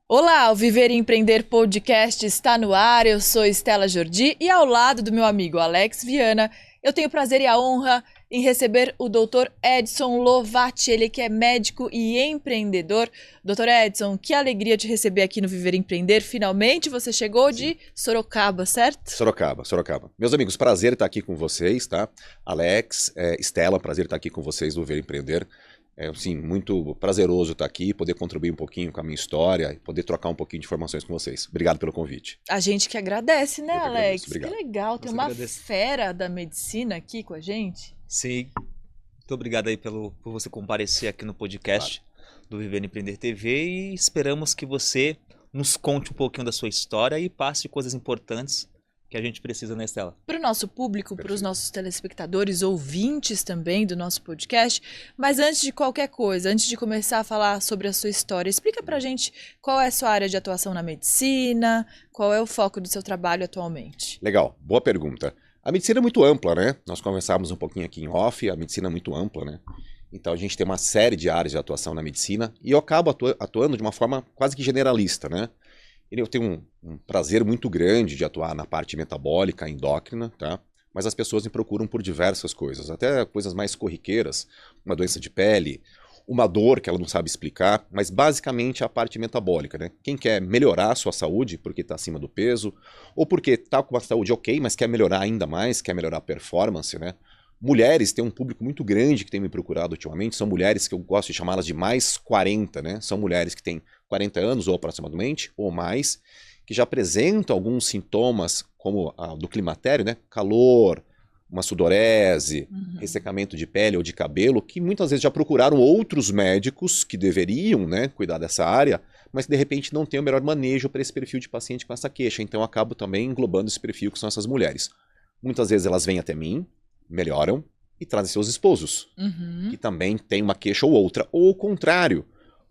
Olá, o Viver e Empreender Podcast está no ar, eu sou Estela Jordi e ao lado do meu amigo Alex Viana, eu tenho o prazer e a honra em receber o Dr. Edson Lovati, ele que é médico e empreendedor. Dr. Edson, que alegria te receber aqui no Viver e Empreender, finalmente você chegou de Sorocaba, certo? Sorocaba. Meus amigos, prazer estar aqui com vocês, tá? Alex, Estela, prazer estar aqui com vocês no Viver e Empreender. É, sim, muito prazeroso estar aqui, poder contribuir um pouquinho com a minha história e poder trocar um pouquinho de informações com vocês. Obrigado pelo convite. A gente que agradece, né, Alex? Que obrigado. legal, tem uma fera da medicina aqui com a gente. Sim, muito obrigado aí por você comparecer aqui no podcast do Viver e Empreender TV e esperamos que você nos conte um pouquinho da sua história e passe coisas importantes que a gente precisa, né, Estela? Para o nosso público, para os nossos telespectadores, ouvintes também do nosso podcast. Mas antes de qualquer coisa, antes de começar a falar sobre a sua história, explica para a gente qual é a sua área de atuação na medicina, qual é o foco do seu trabalho atualmente. Legal, boa pergunta. A medicina é muito ampla, né? Nós conversávamos um pouquinho aqui em off, a medicina é muito ampla, né? Então a gente tem uma série de áreas de atuação na medicina e eu acabo atuando de uma forma quase que generalista, né? Eu tenho um prazer muito grande de atuar na parte metabólica, endócrina, tá? Mas as pessoas me procuram por diversas coisas, até coisas mais corriqueiras, uma doença de pele, uma dor que ela não sabe explicar, mas basicamente a parte metabólica, né? Quem quer melhorar a sua saúde porque está acima do peso, ou porque está com uma saúde ok, mas quer melhorar ainda mais, quer melhorar a performance, né? Mulheres, tem um público muito grande que tem me procurado ultimamente, são mulheres que eu gosto de chamá-las de mais 40, né? São mulheres que têm 40 anos ou aproximadamente, ou mais, que já apresentam alguns sintomas como do climatério, né? Calor, uma sudorese, ressecamento de pele ou de cabelo, que muitas vezes já procuraram outros médicos que deveriam, né, cuidar dessa área, mas que de repente não tem o melhor manejo para esse perfil de paciente com essa queixa. Então eu acabo também englobando esse perfil que são essas mulheres. Muitas vezes elas vêm até mim, melhoram e trazem seus esposos, que também tem uma queixa ou outra. Ou o contrário,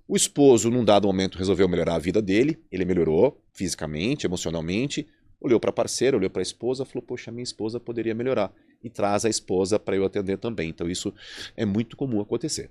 o esposo num dado momento resolveu melhorar a vida dele, ele melhorou fisicamente, emocionalmente, olhou para a parceira, olhou para a esposa, falou, poxa, minha esposa poderia melhorar. E traz a esposa para eu atender também. Então isso é muito comum acontecer.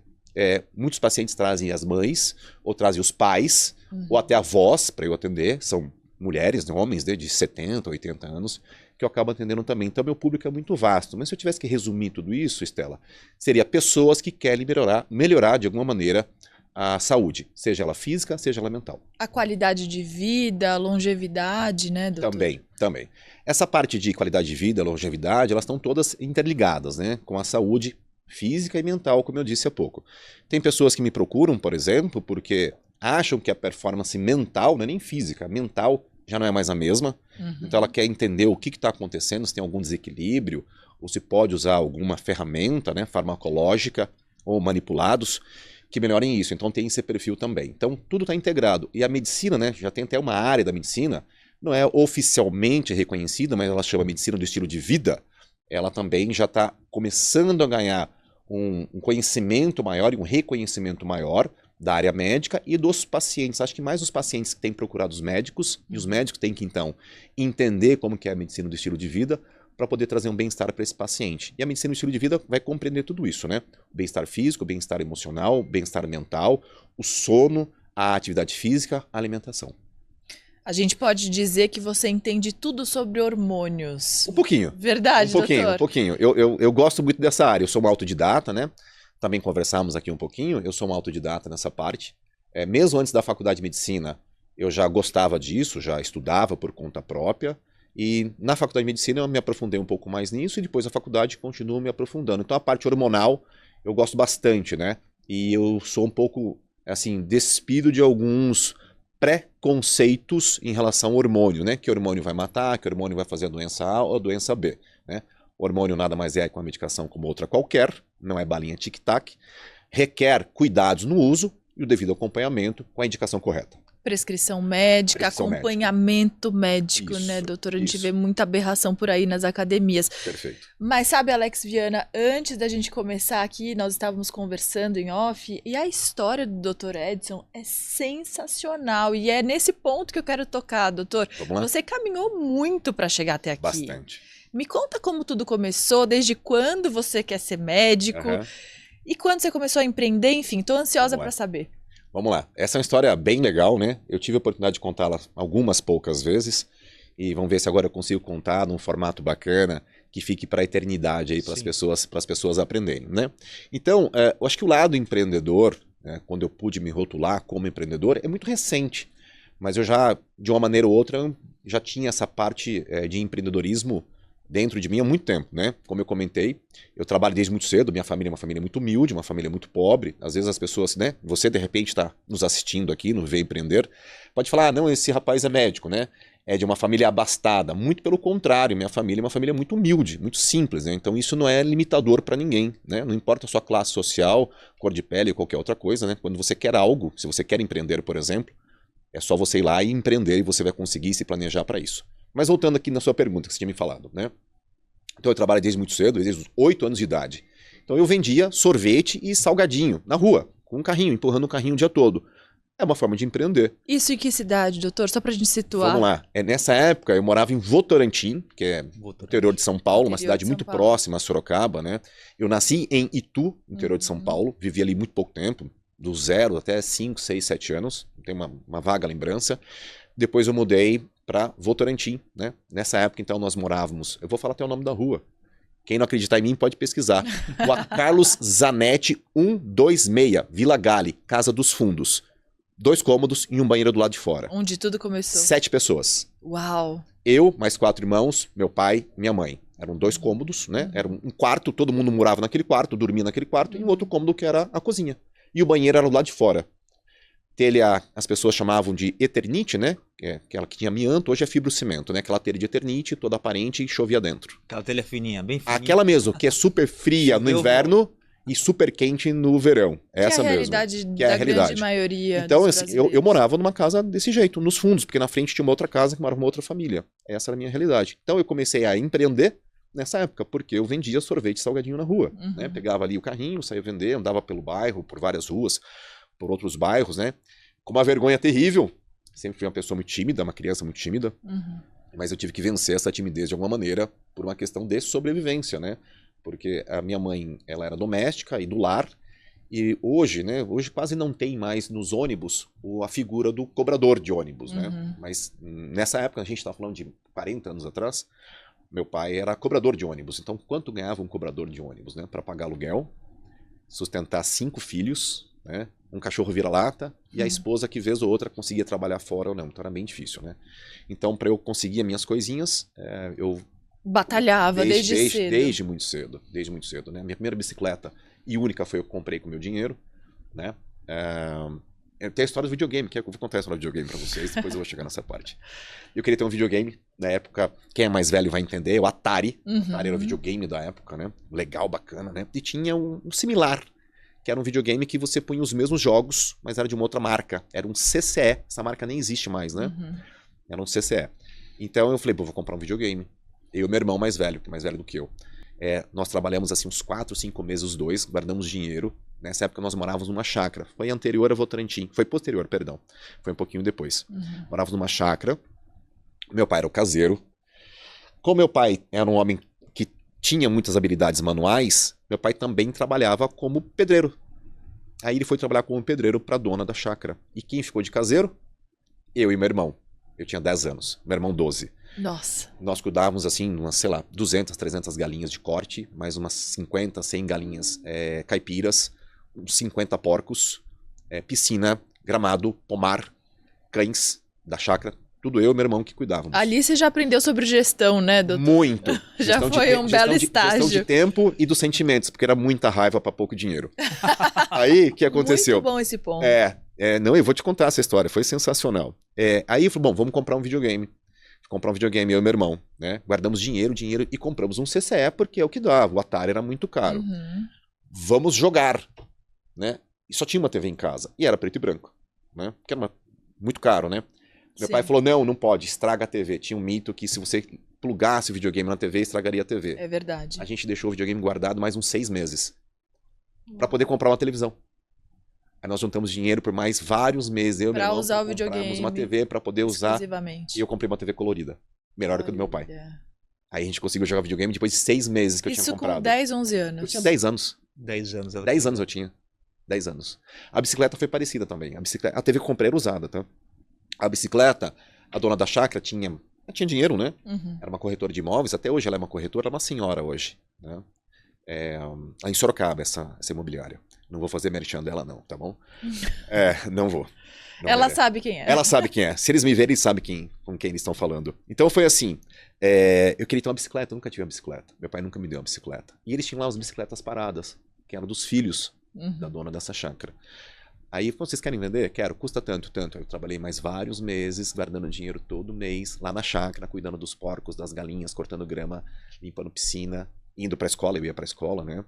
Muitos pacientes trazem as mães, ou trazem os pais, ou até avós para eu atender. São mulheres, né, homens de 70, 80 anos, que eu acabo atendendo também. Então meu público é muito vasto. Mas se eu tivesse que resumir tudo isso, Estela, seria pessoas que querem melhorar de alguma maneira a saúde, seja ela física, seja ela mental. A qualidade de vida, a longevidade, né, doutor? Também. Essa parte de qualidade de vida, longevidade, elas estão todas interligadas, né, com a saúde física e mental, como eu disse há pouco. Tem pessoas que me procuram, por exemplo, porque acham que a performance mental não é nem física, mental já não é mais a mesma. Então ela quer entender o que está acontecendo, se tem algum desequilíbrio, ou se pode usar alguma ferramenta, né, farmacológica ou manipulados que melhorem isso. Então tem esse perfil também. Então tudo está integrado. E a medicina, né, já tem até uma área da medicina, não é oficialmente reconhecida, mas ela chama medicina do estilo de vida. Ela também já está começando a ganhar um conhecimento maior e um reconhecimento maior da área médica e dos pacientes. Acho que mais os pacientes que têm procurado os médicos, e os médicos têm que, então, entender como que é a medicina do estilo de vida para poder trazer um bem-estar para esse paciente. E a medicina do estilo de vida vai compreender tudo isso, né? O bem-estar físico, o bem-estar emocional, o bem-estar mental, o sono, a atividade física, a alimentação. A gente pode dizer que você entende tudo sobre hormônios. Um pouquinho. Verdade, doutor? Um pouquinho. Eu gosto muito dessa área. Eu sou um autodidata, né? Também conversamos aqui um pouquinho. Eu sou um autodidata nessa parte. Mesmo antes da faculdade de medicina, eu já gostava disso, já estudava por conta própria. E na faculdade de medicina eu me aprofundei um pouco mais nisso e depois na faculdade continuo me aprofundando. Então a parte hormonal eu gosto bastante, né? E eu sou um pouco, assim, despido de alguns preconceitos em relação ao hormônio, né? Que hormônio vai matar, que hormônio vai fazer a doença A ou a doença B, né? O hormônio nada mais é que uma medicação como outra qualquer, não é balinha tic-tac, requer cuidados no uso e o devido acompanhamento com a indicação correta. Prescrição médica, acompanhamento médico, isso, né, doutor? A gente vê muita aberração por aí nas academias. Perfeito. Mas sabe, Alex Viana, antes da gente começar aqui, nós estávamos conversando em off, e a história do Dr. Edson é sensacional. E é nesse ponto que eu quero tocar, doutor. Vamos lá? Você caminhou muito para chegar até aqui. Bastante. Me conta como tudo começou, desde quando você quer ser médico, e quando você começou a empreender, enfim, estou ansiosa para saber. Vamos lá. Essa é uma história bem legal, né? Eu tive a oportunidade de contá-la algumas poucas vezes. E vamos ver se agora eu consigo contar num formato bacana que fique para a eternidade aí para as pessoas aprenderem, né? Então, eu acho que o lado empreendedor, né, quando eu pude me rotular como empreendedor, é muito recente. Mas eu já, de uma maneira ou outra, já tinha essa parte de empreendedorismo dentro de mim há muito tempo, né? Como eu comentei, eu trabalho desde muito cedo, minha família é uma família muito humilde, uma família muito pobre. Às vezes as pessoas, né? Você de repente está nos assistindo aqui, no Vê Empreender, pode falar, ah, não, esse rapaz é médico, né? É de uma família abastada. Muito pelo contrário, minha família é uma família muito humilde, muito simples, né? Então isso não é limitador para ninguém, né? Não importa a sua classe social, cor de pele ou qualquer outra coisa, né? Quando você quer algo, se você quer empreender, por exemplo, é só você ir lá e empreender e você vai conseguir se planejar para isso. Mas voltando aqui na sua pergunta que você tinha me falado, né? Então eu trabalho desde muito cedo, desde os 8 anos de idade. Então eu vendia sorvete e salgadinho na rua, com um carrinho, empurrando um carrinho o dia todo. É uma forma de empreender. Isso em que cidade, doutor? Só pra gente situar. Vamos lá. Nessa época eu morava em Votorantim, que é interior de São Paulo, uma cidade muito próxima a Sorocaba, né? Eu nasci em Itu, interior de São Paulo, vivi ali muito pouco tempo, do 0 até 5, 6, 7 anos, tenho uma vaga lembrança. Depois eu mudei para Votorantim, né? Nessa época, então, nós morávamos... Eu vou falar até o nome da rua. Quem não acreditar em mim pode pesquisar. Rua Carlos Zanetti 126, Vila Gali, Casa dos Fundos. 2 cômodos e um banheiro do lado de fora. Onde tudo começou. 7 pessoas. Uau! Eu, mais 4 irmãos, meu pai, minha mãe. Eram 2 cômodos, né? Era um quarto, todo mundo morava naquele quarto, dormia naquele quarto, e um outro cômodo que era a cozinha. E o banheiro era do lado de fora. Telha, as pessoas chamavam de Eternite, né? Aquela que tinha amianto, hoje é fibrocimento, né? Aquela telha de Eternite, toda aparente e chovia dentro. Aquela telha fininha, bem fininha. Aquela mesmo, que é super fria no inverno e super quente no verão. Essa mesmo. Que é a realidade grande maioria. Então, assim, eu morava numa casa desse jeito, nos fundos, porque na frente tinha uma outra casa que morava uma outra família. Essa era a minha realidade. Então eu comecei a empreender nessa época, porque eu vendia sorvete e salgadinho na rua. Né? Pegava ali o carrinho, saía vender, andava pelo bairro, por várias ruas, por outros bairros, né? Com uma vergonha terrível. Sempre fui uma pessoa muito tímida, uma criança muito tímida. Mas eu tive que vencer essa timidez de alguma maneira por uma questão de sobrevivência, né? Porque a minha mãe, ela era doméstica e do lar. E hoje, né? Hoje quase não tem mais nos ônibus a figura do cobrador de ônibus, né? Mas nessa época, a gente estava falando de 40 anos atrás, meu pai era cobrador de ônibus. Então, quanto ganhava um cobrador de ônibus, né? Para pagar aluguel, sustentar 5 filhos, né? Um cachorro vira-lata e a esposa que vez ou outra conseguia trabalhar fora ou não. Então era bem difícil, né? Então, para eu conseguir as minhas coisinhas, eu... Batalhava desde cedo. Desde muito cedo, né? Minha primeira bicicleta e única foi eu que comprei com meu dinheiro, né? Tem a história do videogame, eu vou contar a história do videogame para vocês, depois eu vou chegar nessa parte. Eu queria ter um videogame, na época, quem é mais velho vai entender, o Atari. Atari era o videogame da época, né? Legal, bacana, né? E tinha um similar, que era um videogame que você punha os mesmos jogos, mas era de uma outra marca. Era um CCE. Essa marca nem existe mais, né? Era um CCE. Então eu falei, vou comprar um videogame. Eu e meu irmão mais velho do que eu. Nós trabalhamos assim uns 4, 5 meses os dois, guardamos dinheiro. Nessa época nós morávamos numa chácara. Foi anterior a Votorantim. Foi posterior, perdão. Foi um pouquinho depois. Morávamos numa chácara. Meu pai era o caseiro. Como meu pai era um homem que tinha muitas habilidades manuais, meu pai também trabalhava como pedreiro. Aí ele foi trabalhar como pedreiro para a dona da chácara. E quem ficou de caseiro? Eu e meu irmão. Eu tinha 10 anos, meu irmão 12. Nossa. Nós cuidávamos assim, umas, 200, 300 galinhas de corte, mais umas 50, 100 galinhas caipiras, uns 50 porcos, piscina, gramado, pomar, cães da chácara. Tudo eu e meu irmão que cuidávamos. Ali você já aprendeu sobre gestão, né, doutor? Muito. Já foi um belo estágio. Gestão de tempo e dos sentimentos, porque era muita raiva para pouco dinheiro. Aí, o que aconteceu? Muito bom esse ponto. Não, eu vou te contar essa história, foi sensacional. Aí eu falei, bom, vamos comprar um videogame. Comprar um videogame, eu e meu irmão, né? Guardamos dinheiro e compramos um CCE, porque é o que dava. O Atari era muito caro. Vamos jogar, né? E só tinha uma TV em casa. E era preto e branco, né? Porque era muito caro, né? Meu pai falou, não pode, estraga a TV. Tinha um mito que se você plugasse o videogame na TV, estragaria a TV. É verdade. A gente deixou o videogame guardado mais uns 6 meses. Para poder comprar uma televisão. Aí nós juntamos dinheiro por mais vários meses. Eu e meu irmão usar o videogame. Compramos uma TV para poder usar. E eu comprei uma TV colorida. Melhor do que a do meu pai. Aí a gente conseguiu jogar videogame depois de 6 meses que eu tinha comprado. Isso com 10, 11 anos. Eu tinha 10 anos. 10 anos. 10 anos eu tinha. 10 anos. A bicicleta foi parecida também. A TV que eu comprei era usada, tá? A bicicleta, a dona da chácara tinha dinheiro, né? Uhum. Era uma corretora de imóveis, até hoje ela é uma corretora, ela é uma senhora hoje, né? Em Sorocaba, essa imobiliária. Não vou fazer merchan dela não, tá bom? Não vou. Não Ela merece. sabe quem é. Ela sabe quem é. Se eles me verem, eles sabem com quem eles estão falando. Então foi assim, eu queria ter uma bicicleta, eu nunca tive uma bicicleta. Meu pai nunca me deu uma bicicleta. E eles tinham lá as bicicletas paradas, que eram dos filhos da dona dessa chácara. Aí, vocês querem vender? Quero, custa tanto, tanto. Eu trabalhei mais vários meses, guardando dinheiro todo mês, lá na chácara, cuidando dos porcos, das galinhas, cortando grama, limpando piscina, indo pra escola, eu ia pra escola, né?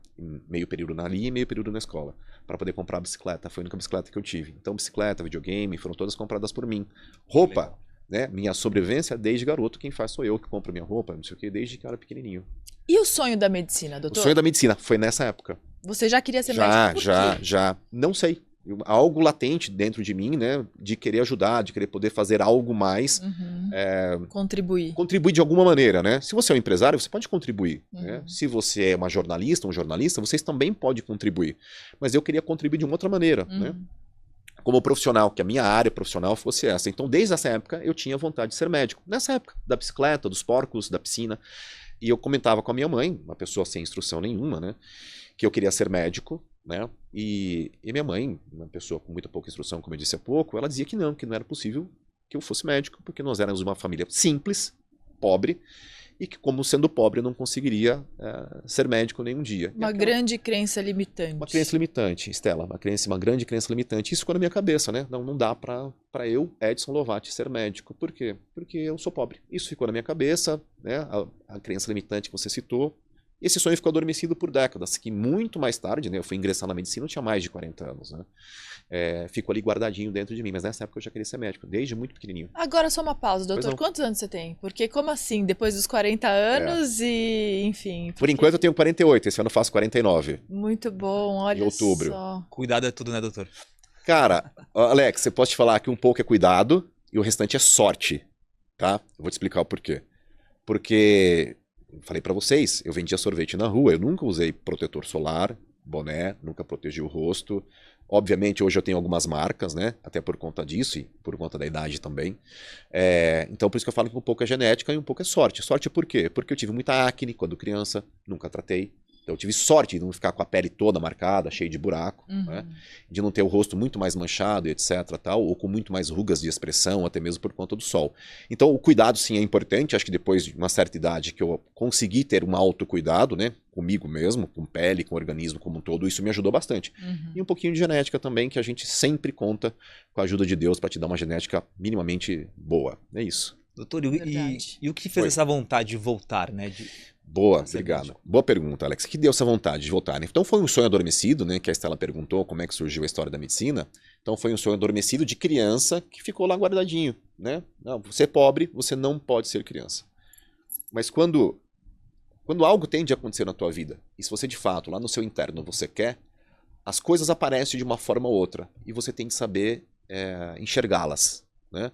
Meio período ali e meio período na escola, para poder comprar a bicicleta. Foi a única bicicleta que eu tive. Então, bicicleta, videogame, foram todas compradas por mim. Roupa, né? Minha sobrevivência desde garoto, quem faz sou eu que compro minha roupa, não sei o que, desde que eu era pequenininho. E o sonho da medicina, doutor? O sonho da medicina foi nessa época. Você já queria ser médico? Por quê? Já. Não sei. Algo latente dentro de mim, né? De querer ajudar, de querer poder fazer algo mais. Contribuir. Contribuir de alguma maneira, né? Se você é um empresário, você pode contribuir. Né? Se você é uma jornalista, um jornalista, vocês também podem contribuir. Mas eu queria contribuir de uma outra maneira, né? Como profissional, que a minha área profissional fosse essa. Então, desde essa época, eu tinha vontade de ser médico. Nessa época, da bicicleta, dos porcos, da piscina. E eu comentava com a minha mãe, uma pessoa sem instrução nenhuma, né? Que eu queria ser médico, né? E minha mãe, uma pessoa com muito pouca instrução, como eu disse há pouco, ela dizia que não era possível que eu fosse médico, porque nós éramos uma família simples, pobre, e que como sendo pobre eu não conseguiria ser médico nenhum dia. Uma grande crença limitante. Uma crença limitante, Estela, uma grande crença limitante. Isso ficou na minha cabeça, né? Não dá para eu, Edson Lovati, ser médico. Por quê? Porque eu sou pobre. Isso ficou na minha cabeça, né? A crença limitante que você citou. Esse sonho ficou adormecido por décadas, que muito mais tarde, né, eu fui ingressar na medicina, eu tinha mais de 40 anos, né? Ficou ali guardadinho dentro de mim, mas nessa época eu já queria ser médico, desde muito pequenininho. Agora só uma pausa, doutor, quantos anos você tem? Porque como assim, depois dos 40 anos e, enfim... Por enquanto eu tenho 48, esse ano eu faço 49. Muito bom, olha em outubro. só. Cuidado é tudo, né, doutor? Cara, Alex, eu posso te falar que um pouco é cuidado e o restante é sorte, tá? Eu vou te explicar o porquê. Porque... falei pra vocês, eu vendia sorvete na rua, eu nunca usei protetor solar, boné, nunca protegi o rosto. Obviamente hoje eu tenho algumas marcas, né? Até por conta disso e por conta da idade também. Então por isso que eu falo que um pouco é genética e um pouco é sorte. Sorte por quê? Porque eu tive muita acne quando criança, nunca tratei. Então eu tive sorte de não ficar com a pele toda marcada, cheia de buraco, né? De não ter o rosto muito mais manchado, etc, tal, ou com muito mais rugas de expressão, até mesmo por conta do sol. Então o cuidado sim é importante, acho que depois de uma certa idade que eu consegui ter um autocuidado, né, comigo mesmo, com pele, com o organismo como um todo, isso me ajudou bastante. E um pouquinho de genética também, que a gente sempre conta com a ajuda de Deus para te dar uma genética minimamente boa. É isso. Doutor, e o que fez essa vontade de voltar, né? Boa, obrigado. Boa pergunta, Alex. O que deu essa vontade de voltar? Então foi um sonho adormecido, né? Que a Estela perguntou como é que surgiu a história da medicina. Então foi um sonho adormecido de criança que ficou lá guardadinho, né? Não, você é pobre, você não pode ser criança. Mas quando algo tende a acontecer na tua vida, e se você de fato, lá no seu interno, você quer, as coisas aparecem de uma forma ou outra. E você tem que saber enxergá-las, né?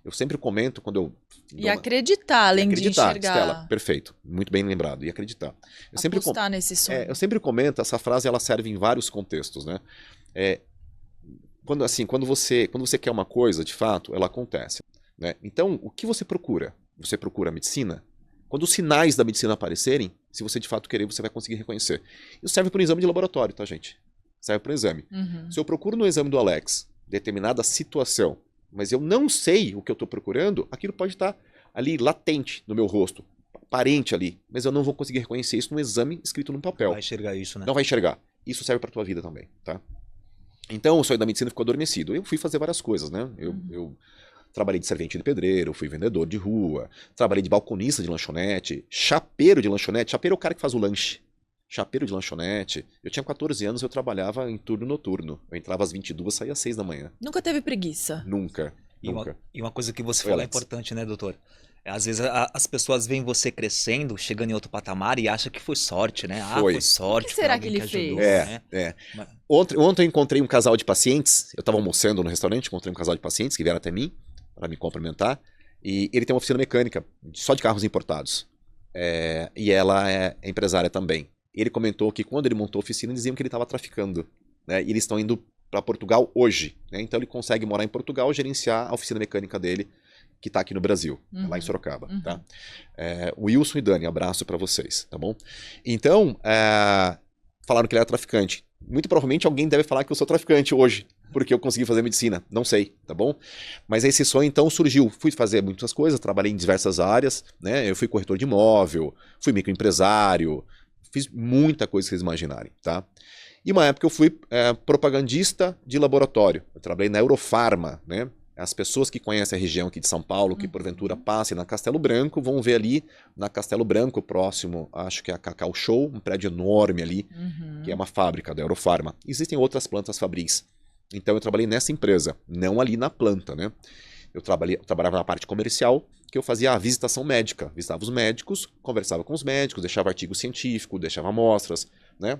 Eu sempre comento quando eu... E acreditar, além de enxergar. Estela, perfeito, muito bem lembrado, e acreditar. Apostar nesse sonho. Eu sempre comento, essa frase ela serve em vários contextos, né? Quando você quer uma coisa, de fato, ela acontece, né? Então, o que você procura? Você procura a medicina? Quando os sinais da medicina aparecerem, se você de fato querer, você vai conseguir reconhecer. Isso serve para um exame de laboratório, tá, gente? Serve para um exame. Se eu procuro no exame do Alex determinada situação, mas eu não sei o que eu estou procurando, aquilo pode estar ali latente no meu rosto, aparente ali, mas eu não vou conseguir reconhecer isso num exame escrito num papel. Não vai enxergar isso, né? Não vai enxergar. Isso serve para tua vida também, tá? Então o sonho da medicina ficou adormecido. Eu fui fazer várias coisas, né? Eu trabalhei de servente de pedreiro, fui vendedor de rua, trabalhei de balconista de lanchonete, chapeiro de lanchonete. Chapeiro é o cara que faz o lanche. Chapeiro de lanchonete. Eu tinha 14 anos e eu trabalhava em turno noturno. Eu entrava às 22, saía às 6 da manhã. Nunca teve preguiça? Nunca. E uma coisa que você falou é importante, né, doutor? Às vezes as pessoas veem você crescendo, chegando em outro patamar e acham que foi sorte, né? Foi sorte. O que será que ele fez? Ontem eu encontrei um casal de pacientes. Eu estava almoçando no restaurante, encontrei um casal de pacientes que vieram até mim para me cumprimentar. E ele tem uma oficina mecânica só de carros importados. E ela é empresária também. Ele comentou que quando ele montou a oficina, diziam que ele estava traficando, né? E eles estão indo para Portugal hoje, né? Então ele consegue morar em Portugal, gerenciar a oficina mecânica dele, que está aqui no Brasil, lá em Sorocaba, tá? Wilson e Dani, abraço para vocês, tá bom? Então, falaram que ele era traficante. Muito provavelmente alguém deve falar que eu sou traficante hoje, porque eu consegui fazer medicina, não sei, tá bom? Mas esse sonho então surgiu, fui fazer muitas coisas, trabalhei em diversas áreas, né? Eu fui corretor de imóvel, fui microempresário, fiz muita coisa que vocês imaginarem, tá? E uma época eu fui propagandista de laboratório, eu trabalhei na Eurofarma, né? As pessoas que conhecem a região aqui de São Paulo, que porventura passem na Castelo Branco, vão ver ali na Castelo Branco, próximo, acho que é a Cacau Show, um prédio enorme ali, que é uma fábrica da Eurofarma. Existem outras plantas fabris. Então eu trabalhei nessa empresa, não ali na planta, né? Eu trabalhava na parte comercial, que eu fazia a visitação médica. Visitava os médicos, conversava com os médicos, deixava artigo científico, deixava amostras, né?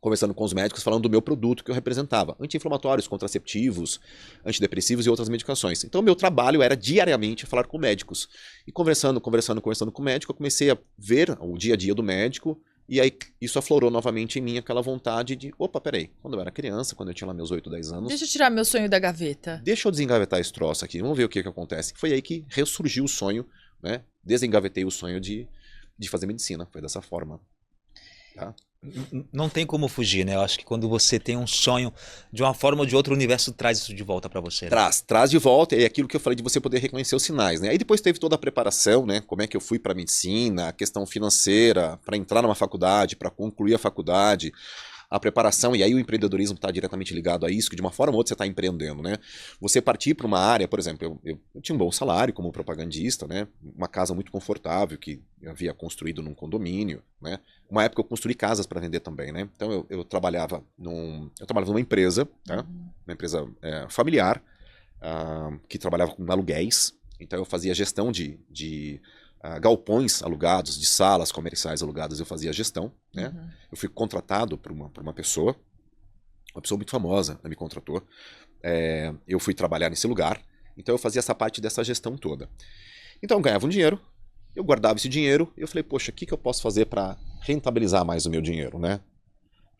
Conversando com os médicos, falando do meu produto que eu representava. Anti-inflamatórios, contraceptivos, antidepressivos e outras medicações. Então, o meu trabalho era diariamente falar com médicos. E conversando com o médico, eu comecei a ver o dia a dia do médico. E aí, isso aflorou novamente em mim aquela vontade de... Opa, peraí. Quando eu era criança, quando eu tinha lá meus 8, 10 anos... Deixa eu tirar meu sonho da gaveta. Deixa eu desengavetar esse troço aqui. Vamos ver o que acontece. Foi aí que ressurgiu o sonho, né? Desengavetei o sonho de fazer medicina. Foi dessa forma. Tá? Não tem como fugir, né? Eu acho que quando você tem um sonho, de uma forma ou de outra, o universo traz isso de volta para você. Né? Traz de volta, é aquilo que eu falei de você poder reconhecer os sinais, né? Aí depois teve toda a preparação, né? Como é que eu fui para medicina, a questão financeira, para entrar numa faculdade, para concluir a faculdade, a preparação, e aí o empreendedorismo está diretamente ligado a isso, que de uma forma ou outra você está empreendendo, né? Você partir para uma área, por exemplo, eu tinha um bom salário como propagandista, né? Uma casa muito confortável que eu havia construído num condomínio, né? Uma época eu construí casas para vender também, né? Então eu trabalhava numa empresa, tá? Uma empresa familiar, que trabalhava com aluguéis, então eu fazia gestão de galpões alugados, de salas comerciais alugadas, eu fazia gestão, né? Eu fui contratado por uma pessoa muito famosa, ela me contratou. Eu fui trabalhar nesse lugar, então eu fazia essa parte dessa gestão toda. Então eu ganhava um dinheiro, eu guardava esse dinheiro, e eu falei, poxa, o que eu posso fazer para rentabilizar mais o meu dinheiro, né?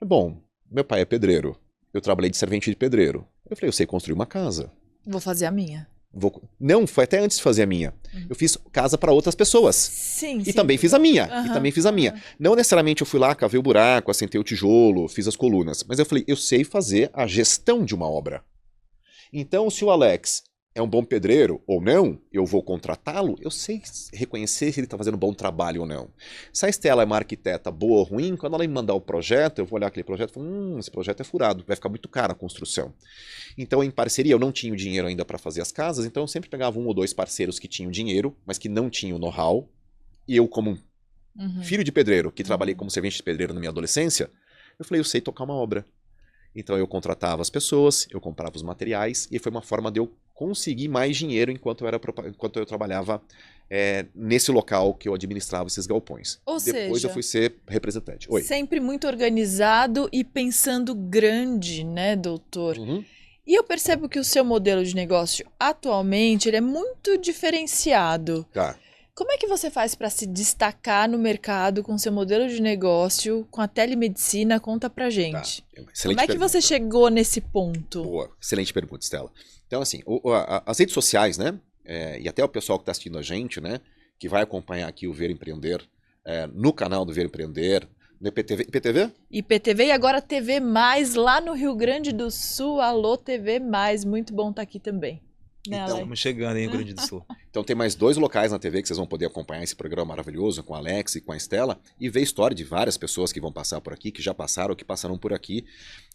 Bom, meu pai é pedreiro, eu trabalhei de servente de pedreiro. Eu falei, eu sei construir uma casa. Vou fazer a minha. Não, foi até antes de fazer a minha. Eu fiz casa para outras pessoas. Sim, e também fiz a minha. E também fiz a minha. Não necessariamente eu fui lá, cavei o buraco, assentei o tijolo, fiz as colunas. Mas eu falei, eu sei fazer a gestão de uma obra. Então, se o Alex é um bom pedreiro ou não, eu vou contratá-lo, eu sei reconhecer se ele está fazendo um bom trabalho ou não. Se a Estela é uma arquiteta boa ou ruim, quando ela me mandar o projeto, eu vou olhar aquele projeto e falar, esse projeto é furado, vai ficar muito caro a construção. Então, em parceria, eu não tinha o dinheiro ainda para fazer as casas, então eu sempre pegava 1 ou 2 parceiros que tinham dinheiro, mas que não tinham know-how, e eu, como filho de pedreiro, que trabalhei como servente de pedreiro na minha adolescência, eu falei, eu sei tocar uma obra. Então eu contratava as pessoas, eu comprava os materiais, e foi uma forma de eu conseguir mais dinheiro enquanto eu trabalhava nesse local que eu administrava esses galpões. Depois eu fui ser representante. Oi. Sempre muito organizado e pensando grande, né, doutor? E eu percebo que o seu modelo de negócio atualmente ele é muito diferenciado. Tá. Como é que você faz para se destacar no mercado com seu modelo de negócio, com a telemedicina? Conta pra gente. Tá. Como é que você chegou nesse ponto? Boa, excelente pergunta, Estela. Então, assim, as redes sociais, né? E até o pessoal que está assistindo a gente, né? Que vai acompanhar aqui o Ver Empreender, no canal do Ver Empreender, no IPTV? IPTV e agora TV Mais, lá no Rio Grande do Sul. Alô, TV Mais, muito bom estar aqui também. Né, então, estamos chegando em Rio Grande do Sul. Então tem mais 2 locais na TV que vocês vão poder acompanhar esse programa maravilhoso com a Alex e com a Estela e ver a história de várias pessoas que vão passar por aqui, que já passaram ou que passarão por aqui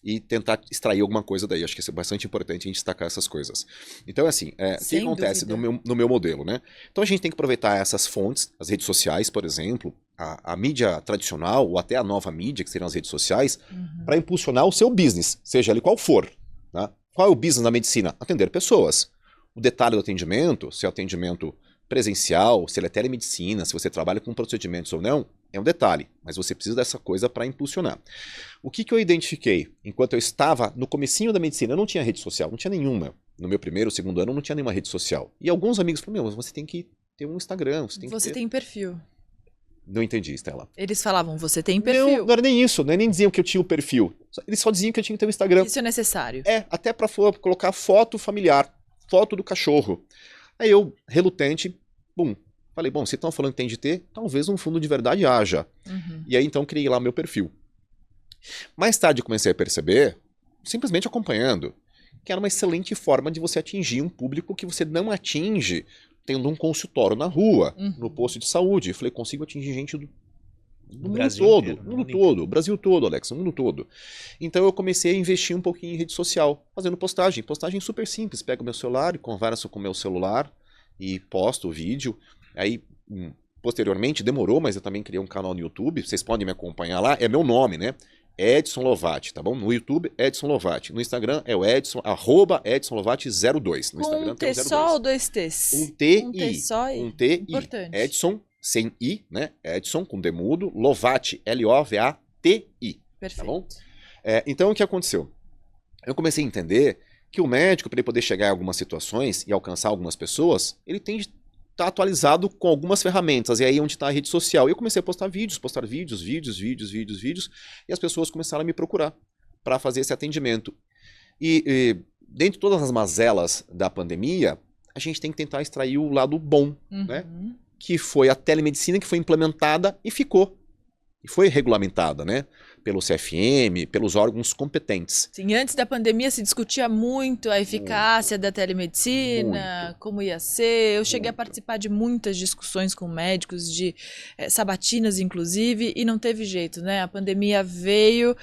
e tentar extrair alguma coisa daí. Acho que é bastante importante a gente destacar essas coisas. Então, assim, o que acontece no meu modelo, né? Então a gente tem que aproveitar essas fontes, as redes sociais, por exemplo, a mídia tradicional ou até a nova mídia, que seriam as redes sociais, para impulsionar o seu business, seja ele qual for. Tá? Qual é o business na medicina? Atender pessoas. O detalhe do atendimento, se é atendimento presencial, se ele é telemedicina, se você trabalha com procedimentos ou não, é um detalhe, mas você precisa dessa coisa para impulsionar. O que eu identifiquei? Enquanto eu estava no comecinho da medicina, eu não tinha rede social, não tinha nenhuma. No meu primeiro, segundo ano, eu não tinha nenhuma rede social. E alguns amigos falaram, você tem que ter um Instagram. Você tem perfil. Não entendi, Estela. Eles falavam, você tem perfil. Não era nem isso, não é nem diziam que eu tinha o perfil. Eles só diziam que eu tinha que ter um Instagram. Isso é necessário. Até pra colocar foto familiar, foto do cachorro. Aí eu, relutante, falei, bom, se estão falando que tem de ter, talvez um fundo de verdade haja. Uhum. E aí então criei lá meu perfil. Mais tarde eu comecei a perceber, simplesmente acompanhando, que era uma excelente forma de você atingir um público que você não atinge tendo um consultório na rua, no posto de saúde. Eu falei, consigo atingir gente do mundo todo, inteiro, mundo todo, o Brasil todo, Alex, o mundo todo. Então eu comecei a investir um pouquinho em rede social, fazendo postagem super simples. Pego meu celular e converso com o meu celular e posto o vídeo. Aí, posteriormente, demorou, mas eu também criei um canal no YouTube, vocês podem me acompanhar lá, é meu nome, né? Edson Lovati, tá bom? No YouTube, Edson Lovati. No Instagram é o Edson, @EdsonLovati02. No Instagram T só ou 2 T's? Um T Um T só e... Um T I. Importante. Edson, sem I, né? Edson, com D mudo, Lovati, Lovati. Perfeito. Tá bom? Então, o que aconteceu? Eu comecei a entender que o médico, para ele poder chegar em algumas situações e alcançar algumas pessoas, ele tem de estar atualizado com algumas ferramentas. E aí onde está a rede social. E eu comecei a postar vídeos, e as pessoas começaram a me procurar para fazer esse atendimento. E dentro de todas as mazelas da pandemia, a gente tem que tentar extrair o lado bom, né? Que foi a telemedicina que foi implementada e ficou. E foi regulamentada, né? Pelo CFM, pelos órgãos competentes. Sim, antes da pandemia se discutia muito a eficácia da telemedicina, como ia ser. Eu cheguei a participar de muitas discussões com médicos, de sabatinas inclusive, e não teve jeito, né? A pandemia veio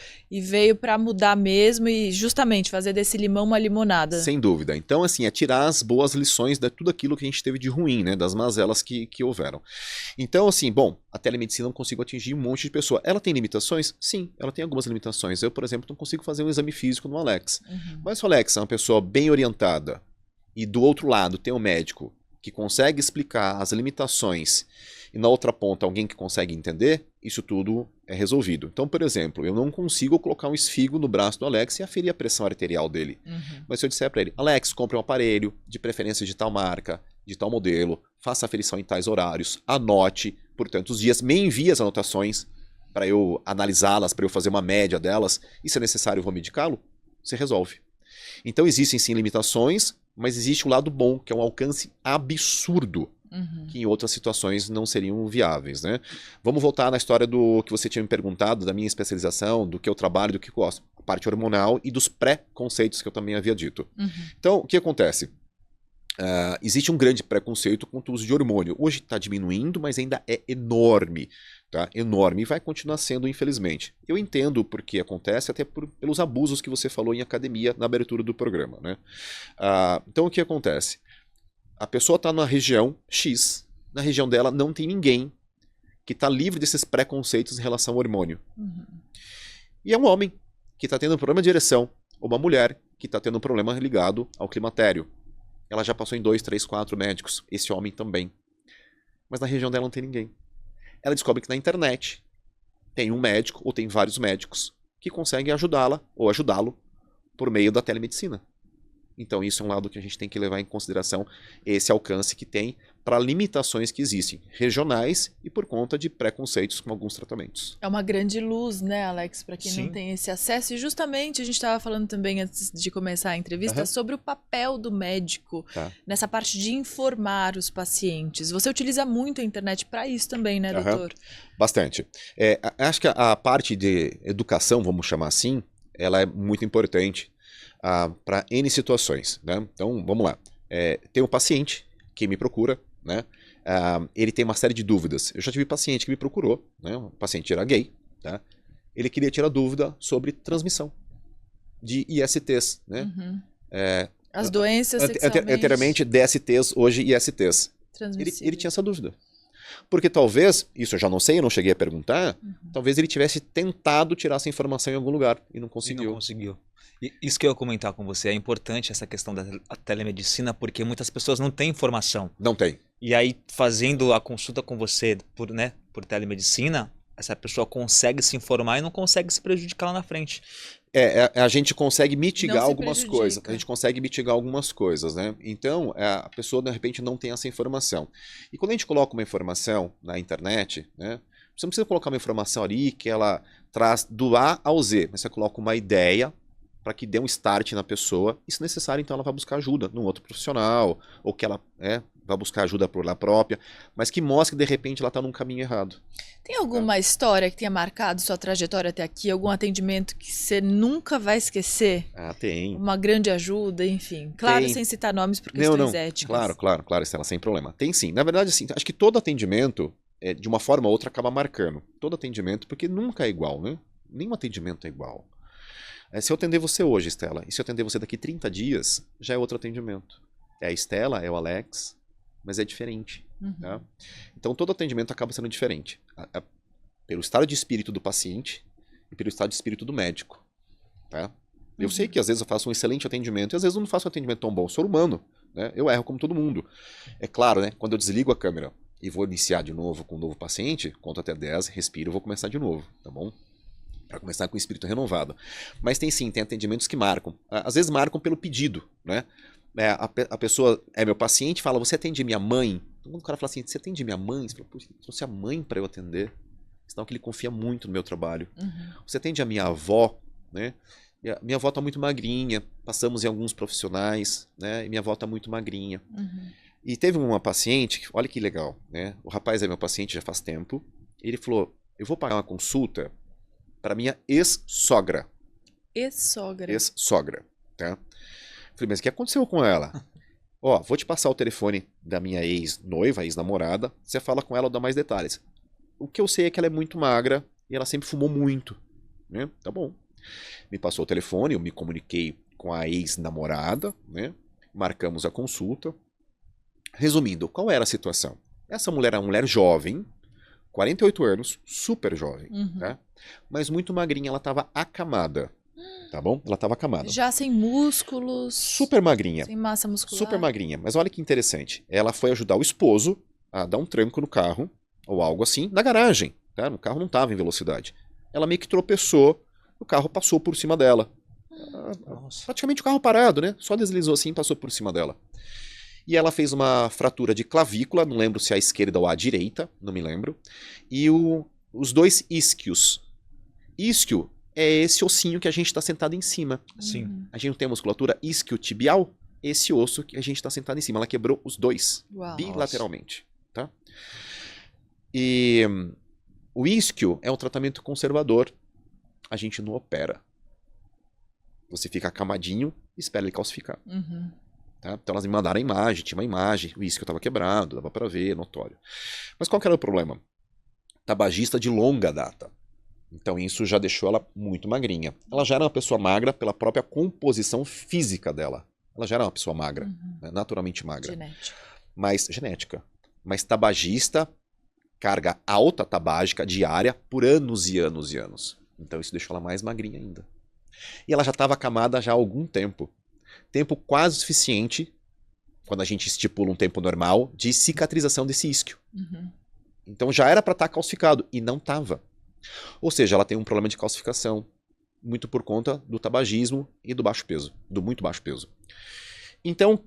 para mudar mesmo e justamente fazer desse limão uma limonada. Sem dúvida. Então, assim, é tirar as boas lições de tudo aquilo que a gente teve de ruim, né? Das mazelas que houveram. Então, assim, bom, a telemedicina não consigo atingir um monte de pessoa. Ela tem limitações? Sim, ela tem algumas limitações. Eu, por exemplo, não consigo fazer um exame físico no Alex. Mas se o Alex é uma pessoa bem orientada e do outro lado tem um médico que consegue explicar as limitações e na outra ponta alguém que consegue entender, isso tudo é resolvido. Então, por exemplo, eu não consigo colocar um esfigo no braço do Alex e aferir a pressão arterial dele. Mas se eu disser para ele, Alex, compre um aparelho, de preferência de tal marca, de tal modelo, faça a aferição em tais horários, anote por tantos dias, me envie as anotações para eu analisá-las, para eu fazer uma média delas, e se é necessário eu vou medicá-lo, você resolve. Então existem sim limitações, mas existe o lado bom, que é um alcance absurdo, que em outras situações não seriam viáveis, né? Vamos voltar na história do que você tinha me perguntado, da minha especialização, do que eu trabalho, do que eu gosto, a parte hormonal e dos pré-conceitos que eu também havia dito. Então, o que acontece? Existe um grande preconceito com o uso de hormônio. Hoje está diminuindo, mas ainda é enorme. Tá? Enorme. E vai continuar sendo, infelizmente. Eu entendo porque acontece, até pelos abusos que você falou em academia na abertura do programa. Né? Então, o que acontece? A pessoa está na região X. Na região dela não tem ninguém que está livre desses preconceitos em relação ao hormônio. E é um homem que está tendo um problema de ereção, ou uma mulher que está tendo um problema ligado ao climatério. Ela já passou em 2, 3, 4 médicos. Esse homem também. Mas na região dela não tem ninguém. Ela descobre que na internet tem um médico, ou tem vários médicos, que conseguem ajudá-la, ou ajudá-lo, por meio da telemedicina. Então isso é um lado que a gente tem que levar em consideração, esse alcance que tem para limitações que existem, regionais e por conta de preconceitos com alguns tratamentos. É uma grande luz, né, Alex, para quem Sim. não tem esse acesso. E justamente a gente estava falando também antes de começar a entrevista sobre o papel do médico nessa parte de informar os pacientes. Você utiliza muito a internet para isso também, né, doutor? Bastante. Acho que a parte de educação, vamos chamar assim, ela é muito importante para N situações. Né? Então, vamos lá. Tem um paciente que me procura, né? Ele tem uma série de dúvidas. Eu já tive paciente que me procurou, né? O paciente era gay, tá? Ele queria tirar dúvida sobre transmissão de ISTs, né? As doenças sexualmente... Anteriormente DSTs, hoje ISTs. Ele tinha essa dúvida. Porque talvez, isso eu já não sei, eu não cheguei a perguntar, talvez ele tivesse tentado tirar essa informação em algum lugar e não conseguiu. E não conseguiu. E isso que eu ia comentar com você, é importante essa questão da telemedicina, porque muitas pessoas não têm informação. Não tem. E aí, fazendo a consulta com você por telemedicina, essa pessoa consegue se informar e não consegue se prejudicar lá na frente. A gente consegue mitigar algumas prejudica. coisas. A gente consegue mitigar algumas coisas, né? Então, a pessoa, de repente, não tem essa informação. E quando a gente coloca uma informação na internet, né? Você não precisa colocar uma informação ali que ela traz do A ao Z, mas você coloca uma ideia para que dê um start na pessoa, e se necessário, então ela vai buscar ajuda num outro profissional, ou que ela vai buscar ajuda por ela própria, mas que mostre que de repente ela está num caminho errado. Tem alguma história que tenha marcado sua trajetória até aqui? Algum atendimento que você nunca vai esquecer? Ah, tem. Uma grande ajuda, enfim. Claro, Tem. sem citar nomes por questões éticas. Claro, Estela, sem problema. Tem sim. Na verdade, assim, acho que todo atendimento, de uma forma ou outra, acaba marcando. Todo atendimento, porque nunca é igual, né? Nenhum atendimento é igual. Se eu atender você hoje, Estela, e se eu atender você daqui 30 dias, já é outro atendimento. É a Estela, é o Alex, mas é diferente. Tá? Então todo atendimento acaba sendo diferente. Pelo estado de espírito do paciente e pelo estado de espírito do médico. Tá? Eu sei que às vezes eu faço um excelente atendimento e às vezes eu não faço um atendimento tão bom. Eu sou humano, né? Eu erro como todo mundo. É claro, né? Quando eu desligo a câmera e vou iniciar de novo com um novo paciente, conto até 10, respiro e vou começar de novo, tá bom? Para começar com o espírito renovado. Mas tem sim, tem atendimentos que marcam. Às vezes marcam pelo pedido, né? A pessoa é meu paciente, fala, você atende minha mãe? Quando o cara fala assim, você atende minha mãe? Você fala, pô, trouxe a mãe para eu atender. Sinal que ele confia muito no meu trabalho. Você atende a minha avó, né? Minha avó tá muito magrinha, passamos em alguns profissionais, né? E minha avó tá muito magrinha. E teve uma paciente, olha que legal, né? O rapaz é meu paciente já faz tempo. Ele falou, eu vou pagar uma consulta para minha ex-sogra. Ex-sogra. Ex-sogra, tá? Falei, mas o que aconteceu com ela? Ó, vou te passar o telefone da minha ex-noiva, ex-namorada, você fala com ela, eu dou mais detalhes. O que eu sei é que ela é muito magra e ela sempre fumou muito, né? Tá bom. Me passou o telefone, eu me comuniquei com a ex-namorada, né? Marcamos a consulta. Resumindo, qual era a situação? Essa mulher era uma mulher jovem, 48 anos, super jovem, tá? Mas muito magrinha, ela estava acamada, tá bom? Ela estava acamada. Já sem músculos. Super magrinha. Sem massa muscular. Super magrinha. Mas olha que interessante. Ela foi ajudar o esposo a dar um tranco no carro, ou algo assim, na garagem, tá? O carro não estava em velocidade. Ela meio que tropeçou, o carro passou por cima dela. Praticamente o carro parado, né? Só deslizou assim e passou por cima dela. E ela fez uma fratura de clavícula, não lembro se a esquerda ou a direita, não me lembro. E os dois isquios. Isquio é esse ossinho que a gente está sentado em cima. Sim. A gente não tem a musculatura isquiotibial, esse osso que a gente está sentado em cima. Ela quebrou os dois, Uau. bilateralmente. Tá? E o isquio é um tratamento conservador. A gente não opera. Você fica acamadinho e espera ele calcificar. Tá? Então elas me mandaram a imagem, tinha uma imagem, o isquio estava quebrado, dava para ver, notório. Mas qual que era o problema? Tabagista de longa data. Então isso já deixou ela muito magrinha. Ela já era uma pessoa magra pela própria composição física dela. Ela já era uma pessoa magra, né? Naturalmente magra. Genética. Mas tabagista, carga alta tabágica diária por anos e anos e anos. Então isso deixou ela mais magrinha ainda. E ela já estava acamada já há algum tempo. Tempo quase suficiente, quando a gente estipula um tempo normal, de cicatrização desse isquio. Então já era para estar calcificado, e não estava. Ou seja, ela tem um problema de calcificação, muito por conta do tabagismo e do baixo peso, do muito baixo peso. Então,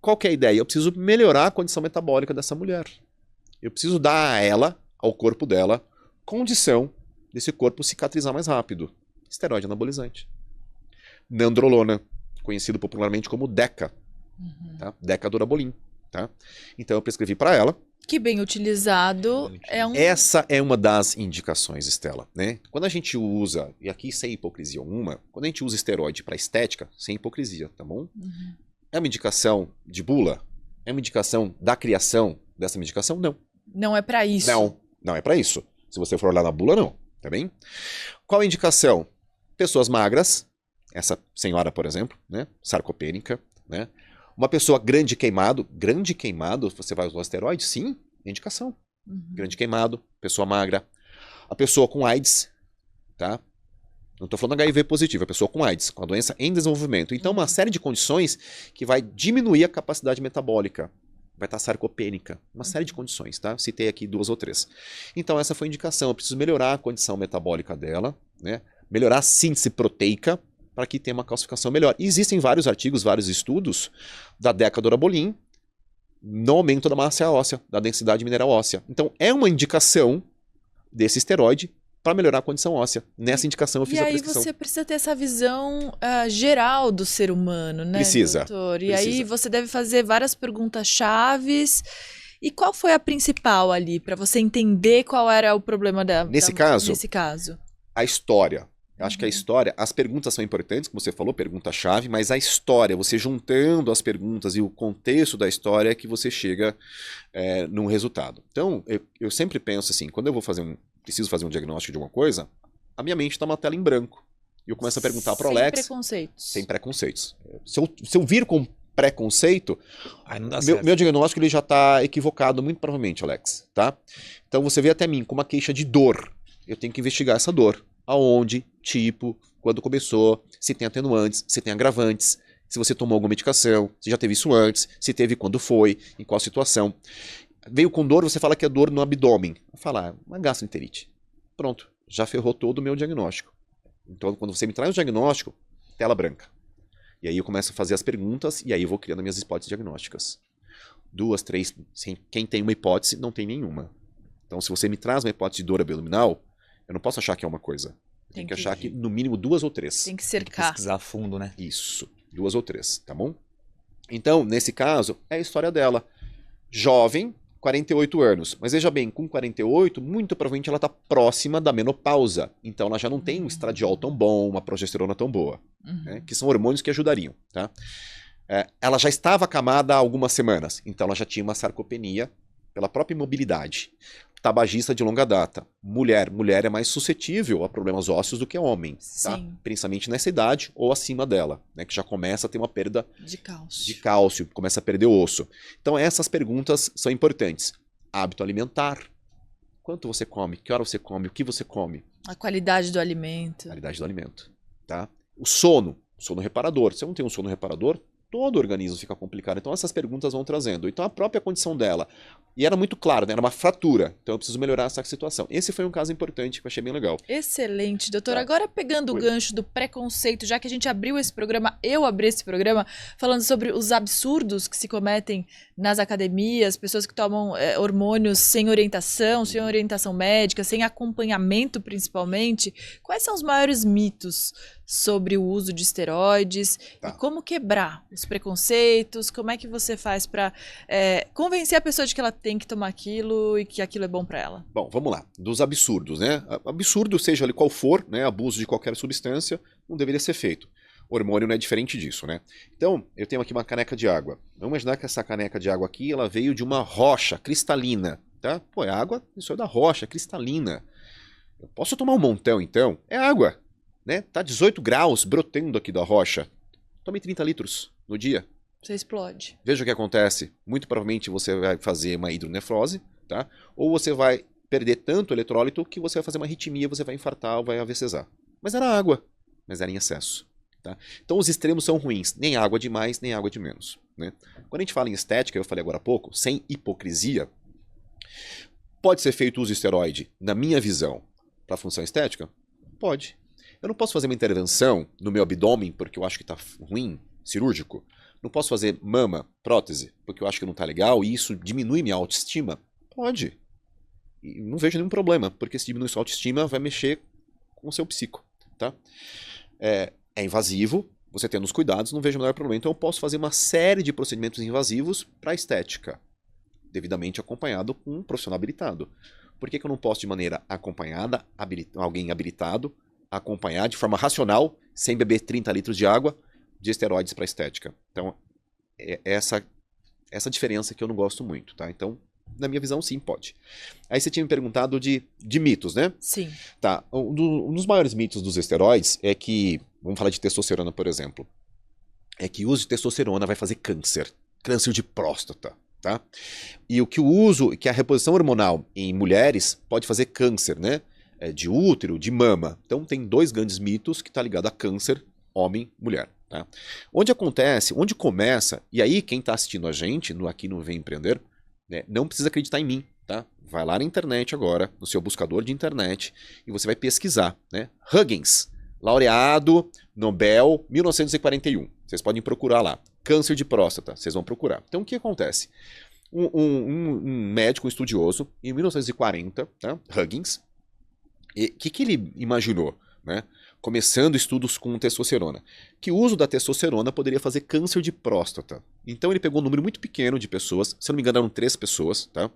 qual que é a ideia? Eu preciso melhorar a condição metabólica dessa mulher. Eu preciso dar a ela, ao corpo dela, condição desse corpo cicatrizar mais rápido. Esteroide anabolizante. Nandrolona, conhecido popularmente como Deca. Tá? Decadurabolin. Tá? Então eu prescrevi para ela. Que bem utilizado é um... Essa é uma das indicações, Estela. Né? Quando a gente usa, e aqui sem hipocrisia alguma, quando a gente usa esteroide para estética, sem hipocrisia, tá bom? É uma indicação de bula? É uma indicação da criação dessa medicação? Não. Não é para isso. Não é para isso. Se você for olhar na bula, não. Tá bem? Qual a indicação? Pessoas magras, essa senhora, por exemplo, né? Sarcopênica, né? Uma pessoa grande queimado, você vai usar esteroide? Sim, é indicação. Grande queimado, pessoa magra. A pessoa com AIDS, tá? Não estou falando HIV positivo, a pessoa com AIDS, com a doença em desenvolvimento. Então, uma série de condições que vai diminuir a capacidade metabólica. Vai estar sarcopênica, uma série de condições, tá? Citei aqui 2 ou 3. Então, essa foi a indicação. Eu preciso melhorar a condição metabólica dela, né? Melhorar a síntese proteica, para que tenha uma calcificação melhor. E existem vários artigos, vários estudos da decadurabolin no aumento da massa óssea, da densidade mineral óssea. Então, é uma indicação desse esteroide para melhorar a condição óssea. Nessa indicação eu fiz a prescrição. E aí você precisa ter essa visão geral do ser humano, né, Precisa. doutor? E Precisa. aí você deve fazer várias perguntas chaves. E qual foi a principal ali, para você entender qual era o problema Nesse caso, a história. Eu acho que a história, as perguntas são importantes, como você falou, pergunta-chave, mas a história, você juntando as perguntas e o contexto da história é que você chega num resultado. Então, eu sempre penso assim, quando eu vou preciso fazer um diagnóstico de alguma coisa, a minha mente está uma tela em branco. E eu começo a perguntar para o Alex... Sem preconceitos. Sem preconceitos. Se eu vir com preconceito, aí não dá certo. Meu diagnóstico ele já está equivocado, muito provavelmente, Alex. Tá? Então, você vem até mim com uma queixa de dor. Eu tenho que investigar essa dor. Aonde, tipo, quando começou, se tem atenuantes, se tem agravantes, se você tomou alguma medicação, se já teve isso antes, se teve quando foi, em qual situação. Veio com dor, você fala que é dor no abdômen. Fala, uma gastroenterite. Pronto, já ferrou todo o meu diagnóstico. Então, quando você me traz o diagnóstico, tela branca. E aí eu começo a fazer as perguntas e aí eu vou criando minhas hipóteses diagnósticas. 2, 3, quem tem uma hipótese, não tem nenhuma. Então, se você me traz uma hipótese de dor abdominal, eu não posso achar que é uma coisa. Tem que achar que, no mínimo, 2 ou 3. Tem que cercar. Pesquisar a fundo, né? Isso. 2 ou 3, tá bom? Então, nesse caso, é a história dela. Jovem, 48 anos. Mas veja bem, com 48, muito provavelmente ela está próxima da menopausa. Então, ela já não tem um estradiol tão bom, uma progesterona tão boa. Né? Que são hormônios que ajudariam, tá? Ela já estava acamada há algumas semanas. Então, ela já tinha uma sarcopenia pela própria imobilidade. Tabagista de longa data. Mulher é mais suscetível a problemas ósseos do que homem, tá? Principalmente nessa idade ou acima dela, né? Que já começa a ter uma perda de cálcio, começa a perder osso. Então essas perguntas são importantes. Hábito alimentar. Quanto você come? Que hora você come? O que você come? A qualidade do alimento. Qualidade do alimento, tá? O sono reparador. Se eu não tenho um sono reparador, todo o organismo fica complicado. Então essas perguntas vão trazendo. Então a própria condição dela. E era muito claro, né? Era uma fratura. Então eu preciso melhorar essa situação. Esse foi um caso importante que eu achei bem legal. Excelente, doutor. Agora pegando o gancho do preconceito, já que a gente abriu esse programa, eu abri esse programa, falando sobre os absurdos que se cometem nas academias, pessoas que tomam hormônios sem orientação médica, sem acompanhamento principalmente. Quais são os maiores mitos sobre o uso de esteroides e como quebrar os preconceitos? Como é que você faz para convencer a pessoa de que ela tem que tomar aquilo e que aquilo é bom para ela? Bom, vamos lá. Dos absurdos, né? Absurdo, seja ele qual for, né? Abuso de qualquer substância, não deveria ser feito. O hormônio não é diferente disso, né? Então, eu tenho aqui uma caneca de água. Vamos imaginar que essa caneca de água aqui, ela veio de uma rocha cristalina, tá? Pô, é água, isso é da rocha, cristalina. Eu posso tomar um montão, então? É água, né? Tá 18 graus brotando aqui da rocha. Tome 30 litros no dia. Você explode. Veja o que acontece. Muito provavelmente você vai fazer uma hidronefrose, tá? Ou você vai perder tanto eletrólito que você vai fazer uma arritmia, você vai infartar ou vai AVCzar. Mas era água, mas era em excesso. Tá? Então os extremos são ruins. Nem água de mais, nem água de menos. Né? Quando a gente fala em estética, eu falei agora há pouco, sem hipocrisia, pode ser feito uso de esteroide, na minha visão, para função estética? Pode. Eu não posso fazer uma intervenção no meu abdômen porque eu acho que está ruim, cirúrgico. Não posso fazer mama, prótese, porque eu acho que não está legal e isso diminui minha autoestima? Pode. E não vejo nenhum problema, porque se diminui sua autoestima, vai mexer com o seu psico. Tá? É invasivo, você tendo os cuidados, não vejo o menor problema. Então eu posso fazer uma série de procedimentos invasivos para estética, devidamente acompanhado com um profissional habilitado. Por que eu não posso de maneira acompanhada, alguém habilitado, acompanhar de forma racional, sem beber 30 litros de água, de esteroides para estética? Então, é essa diferença que eu não gosto muito, tá? Então, na minha visão, sim, pode. Aí você tinha me perguntado de mitos, né? Sim. Tá, um dos maiores mitos dos esteroides é que, vamos falar de testosterona, por exemplo, é que o uso de testosterona vai fazer câncer de próstata, tá? E que a reposição hormonal em mulheres pode fazer câncer, né? De útero, de mama. Então tem 2 grandes mitos que estão ligados a câncer, homem, mulher. Tá? Onde começa, e aí quem está assistindo a gente, aqui no Vem Empreender, né, não precisa acreditar em mim, tá? Vai lá na internet agora, no seu buscador de internet, e você vai pesquisar, né? Huggins, laureado Nobel 1941. Vocês podem procurar lá. Câncer de próstata, vocês vão procurar. Então o que acontece? Um médico, um estudioso, em 1940, tá? Huggins, E o que ele imaginou, né? Começando estudos com testosterona, que o uso da testosterona poderia fazer câncer de próstata. Então ele pegou um número muito pequeno de pessoas, se não me engano eram 3 pessoas, tá?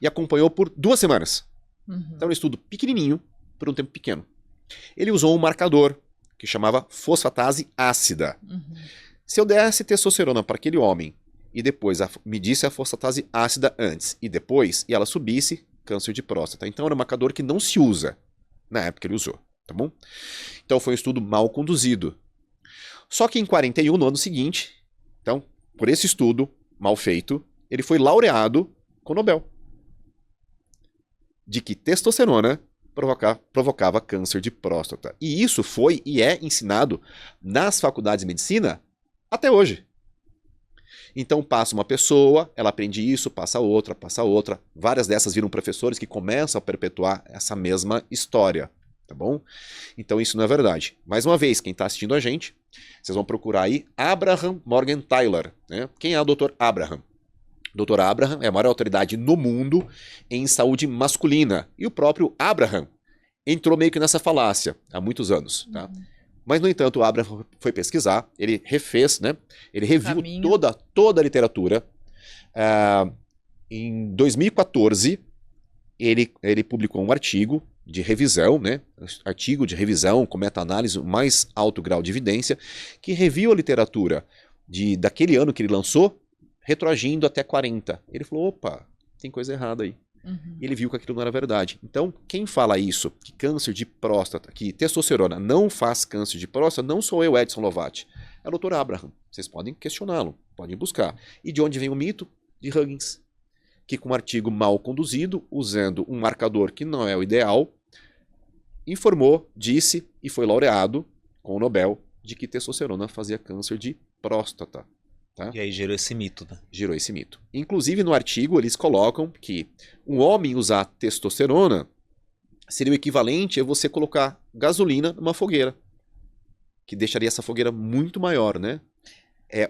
E acompanhou por 2 semanas. Então um estudo pequenininho, por um tempo pequeno. Ele usou um marcador que chamava fosfatase ácida. Se eu desse testosterona para aquele homem e depois medisse a fosfatase ácida antes e depois, e ela subisse, câncer de próstata. Então era um marcador que não se usa na época que ele usou. Tá bom? Então foi um estudo mal conduzido. Só que em 41, no ano seguinte, então, por esse estudo mal feito, ele foi laureado com o Nobel. De que testosterona provocava câncer de próstata. E isso foi e é ensinado nas faculdades de medicina até hoje. Então passa uma pessoa, ela aprende isso, passa outra. Várias dessas viram professores que começam a perpetuar essa mesma história. Tá bom? Então isso não é verdade. Mais uma vez, quem está assistindo a gente, vocês vão procurar aí Abraham Morgentaler. Né? Quem é o Dr. Abraham? O Dr. Abraham é a maior autoridade no mundo em saúde masculina. E o próprio Abraham entrou meio que nessa falácia há muitos anos. Tá? Mas, no entanto, o Abraham foi pesquisar, ele refez, né? Ele reviu toda a literatura. Em 2014, ele publicou um artigo de revisão, né? Artigo de revisão com meta-análise, o mais alto grau de evidência, que reviu a literatura daquele ano que ele lançou, retroagindo até 40. Ele falou, opa, tem coisa errada aí. Ele viu que aquilo não era verdade. Então, quem fala isso, que câncer de próstata, que testosterona não faz câncer de próstata, não sou eu, Edson Lovati. É o Dr. Abraham. Vocês podem questioná-lo, podem buscar. E de onde vem o mito? De Huggins. Que com um artigo mal conduzido, usando um marcador que não é o ideal, informou, disse e foi laureado com o Nobel de que testosterona fazia câncer de próstata. Tá? E aí gerou esse mito, né? Gerou esse mito. Inclusive no artigo eles colocam que um homem usar testosterona seria o equivalente a você colocar gasolina numa fogueira, que deixaria essa fogueira muito maior, né?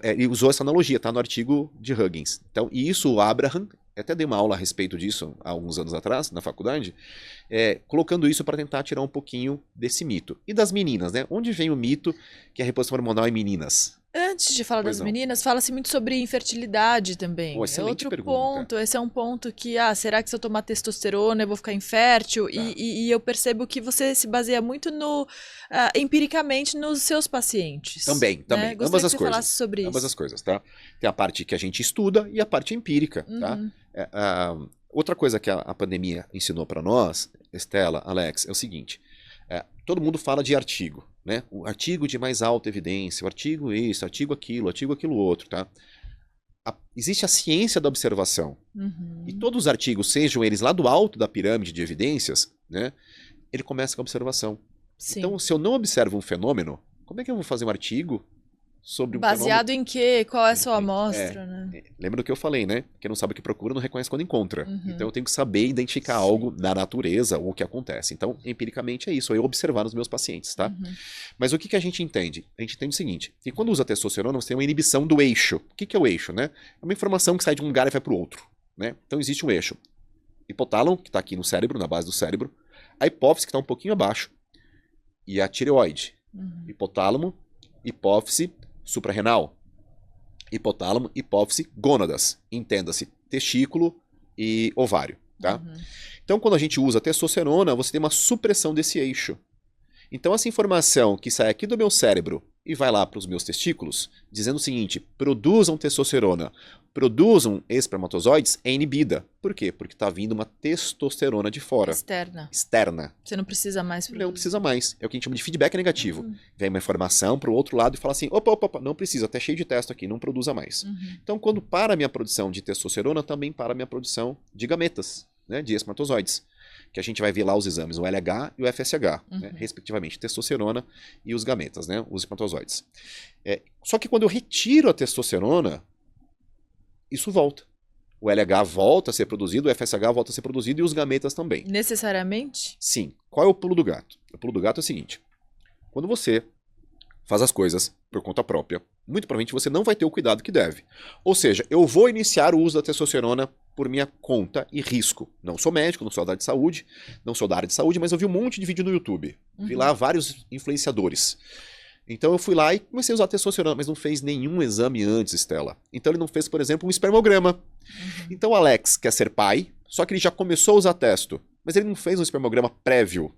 Ele usou essa analogia, tá no artigo de Huggins. Então, e isso o Abraham, até dei uma aula a respeito disso há alguns anos atrás, na faculdade, colocando isso para tentar tirar um pouquinho desse mito. E das meninas, né? Onde vem o mito que a reposição hormonal é em meninas? Antes de falar das meninas, fala-se muito sobre infertilidade também. Pô, excelente outro pergunta. ponto, esse é um ponto que, será que se eu tomar testosterona eu vou ficar infértil? Tá. E eu percebo que você se baseia muito empiricamente nos seus pacientes. Também. Né? Ambas as que você coisas. Falasse sobre ambas isso. as coisas, tá? Tem a parte que a gente estuda e a parte empírica, tá? Outra coisa que a pandemia ensinou para nós, Estela, Alex, é o seguinte. Todo mundo fala de artigo, né? O artigo de mais alta evidência, o artigo isso, artigo aquilo outro, tá? Existe a ciência da observação. E todos os artigos, sejam eles lá do alto da pirâmide de evidências, né? Ele começa com a observação. Sim. Então, se eu não observo um fenômeno, como é que eu vou fazer um artigo sobre um baseado fenômeno? Em quê? Qual é a sua amostra, né? Lembra do que eu falei, né? Quem não sabe o que procura não reconhece quando encontra. Então eu tenho que saber identificar algo da natureza ou o que acontece. Então, empiricamente é isso, eu observar nos meus pacientes, tá? Mas o que a gente entende? A gente entende o seguinte, que quando usa testosterona, você tem uma inibição do eixo. O que é o eixo, né? É uma informação que sai de um lugar e vai para o outro, né? Então existe um eixo. Hipotálamo, que está aqui no cérebro, na base do cérebro. A hipófise, que está um pouquinho abaixo. E a tireoide. Hipotálamo, hipófise, suprarrenal, hipotálamo, hipófise, gônadas, entenda-se, testículo e ovário, tá? Então, quando a gente usa testosterona, você tem uma supressão desse eixo. Então, essa informação que sai aqui do meu cérebro e vai lá para os meus testículos, dizendo o seguinte, produzam testosterona, produzam espermatozoides, é inibida. Por quê? Porque está vindo uma testosterona de fora. Externa. Você não precisa mais produzir. Não precisa mais. É o que a gente chama de feedback negativo. Vem uma informação para o outro lado e fala assim, opa, não precisa, até cheio de testo aqui, não produza mais. Então, quando para a minha produção de testosterona, também para a minha produção de gametas, né, de espermatozoides. Que a gente vai ver lá os exames, o LH e o FSH, né, respectivamente, testosterona e os gametas, né, os espermatozoides. Só que quando eu retiro a testosterona, isso volta. O LH volta a ser produzido, o FSH volta a ser produzido e os gametas também. Necessariamente? Sim. Qual é o pulo do gato? O pulo do gato é o seguinte. Quando você faz as coisas por conta própria, muito provavelmente você não vai ter o cuidado que deve. Ou seja, eu vou iniciar o uso da testosterona por minha conta e risco. Não sou médico, não sou da área de saúde, mas eu vi um monte de vídeo no YouTube. Vi lá vários influenciadores. Então eu fui lá e comecei a usar testosterona, mas não fez nenhum exame antes, Estela. Então ele não fez, por exemplo, um espermograma. Então o Alex quer ser pai, só que ele já começou a usar testo, mas ele não fez um espermograma prévio.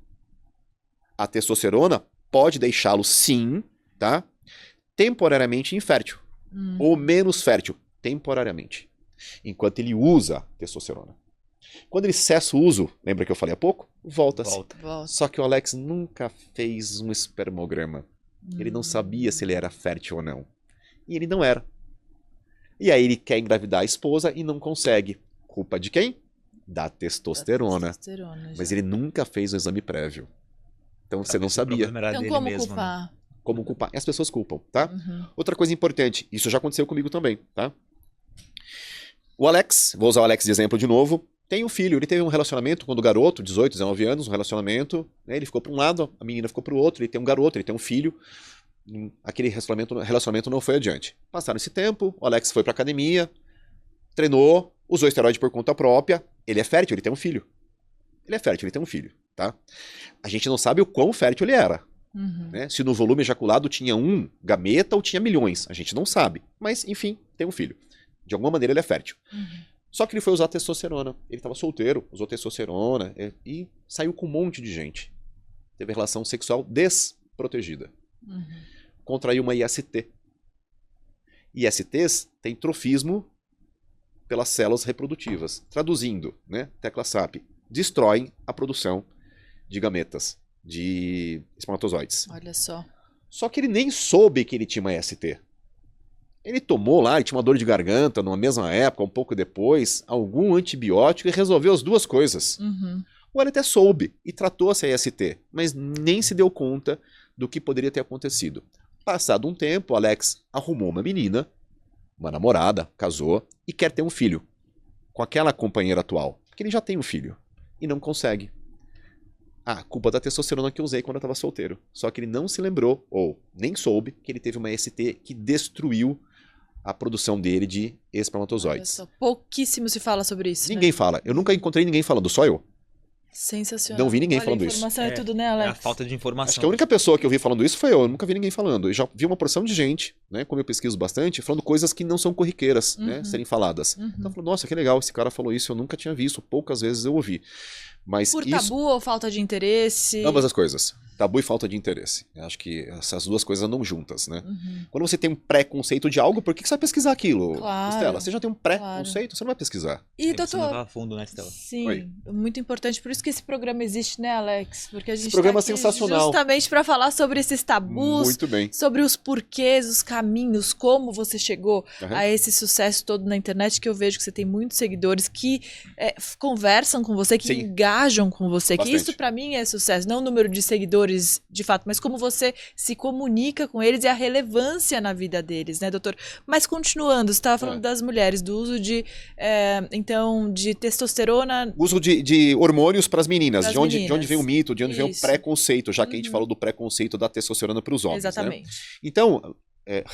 A testosterona pode deixá-lo, sim, tá? Temporariamente infértil. Ou menos fértil, temporariamente. Enquanto ele usa testosterona. Quando ele cessa o uso, lembra que eu falei há pouco? Volta-se. Só que o Alex nunca fez um espermograma. Ele não sabia se ele era fértil ou não. E ele não era. E aí ele quer engravidar a esposa e não consegue. Culpa de quem? Da testosterona. Mas ele nunca fez um exame prévio. Então você não sabia. Então como culpar? Né? Como culpar? E as pessoas culpam, tá? Outra coisa importante, isso já aconteceu comigo também, tá? O Alex, vou usar o Alex de exemplo de novo, tem um filho, ele teve um relacionamento quando garoto, 18, 19 anos, um relacionamento, né? Ele ficou para um lado, a menina ficou para o outro, ele tem um garoto, ele tem um filho, aquele relacionamento não foi adiante. Passaram esse tempo, o Alex foi para academia, treinou, usou esteroide por conta própria, ele é fértil, ele tem um filho. Ele é fértil, ele tem um filho, tá? A gente não sabe o quão fértil ele era. Né? Se no volume ejaculado tinha um gameta ou tinha milhões, a gente não sabe. Mas, enfim, tem um filho. De alguma maneira ele é fértil. Só que ele foi usar testosterona. Ele estava solteiro, usou testosterona e saiu com um monte de gente. Teve relação sexual desprotegida. Contraiu uma IST. ISTs tem trofismo pelas células reprodutivas. Traduzindo, né? Tecla SAP, destroem a produção de gametas, de espermatozoides. Olha só. Só que ele nem soube que ele tinha uma IST. Ele tomou lá, ele tinha uma dor de garganta numa mesma época, um pouco depois, algum antibiótico e resolveu as duas coisas. Ou ele até soube e tratou essa IST, mas nem se deu conta do que poderia ter acontecido. Passado um tempo, o Alex arrumou uma menina, uma namorada, casou e quer ter um filho com aquela companheira atual, porque ele já tem um filho e não consegue. Ah, culpa da testosterona que eu usei quando eu estava solteiro. Só que ele não se lembrou, ou nem soube, que ele teve uma IST que destruiu a produção dele de espermatozoides. Olha só, pouquíssimo se fala sobre isso. Ninguém fala. Eu nunca encontrei ninguém falando, só eu. Sensacional. Não vi ninguém Olha, falando isso. Informação é tudo, né, Alex? É a falta de informação. Acho que a única pessoa que eu vi falando isso foi eu nunca vi ninguém falando. Eu já vi uma porção de gente, né, como eu pesquiso bastante, falando coisas que não são corriqueiras, né, serem faladas. Então eu falo, nossa, que legal, esse cara falou isso, eu nunca tinha visto, poucas vezes eu ouvi. Mas Por isso... tabu ou falta de interesse? Ambas as coisas. Tabu e falta de interesse. Eu acho que essas duas coisas andam juntas, né? Quando você tem um preconceito de algo, por que você vai pesquisar aquilo? Claro, Estela, você já tem um preconceito, você não vai pesquisar. E, Você não doutor, vai a fundo, né, Estela? sim, Oi. muito importante. Por isso que esse programa existe, né, Alex? Porque a gente programa tá aqui é sensacional. justamente para falar sobre esses tabus, Muito bem. sobre os porquês, os caminhos, como você chegou Aham. a esse sucesso todo na internet, que eu vejo que você tem muitos seguidores que conversam com você, que Sim. engajam com você, que Bastante. isso para mim é sucesso, não o número de seguidores de fato, mas como você se comunica com eles e a relevância na vida deles, né, doutor? Mas continuando, você estava falando das mulheres, do uso de, então, de testosterona. Uso de hormônios para as meninas. Pras De onde meninas. vem o mito, de onde vem o Isso. preconceito, já que a gente falou do preconceito da testosterona para os homens. Né? Exatamente. Então,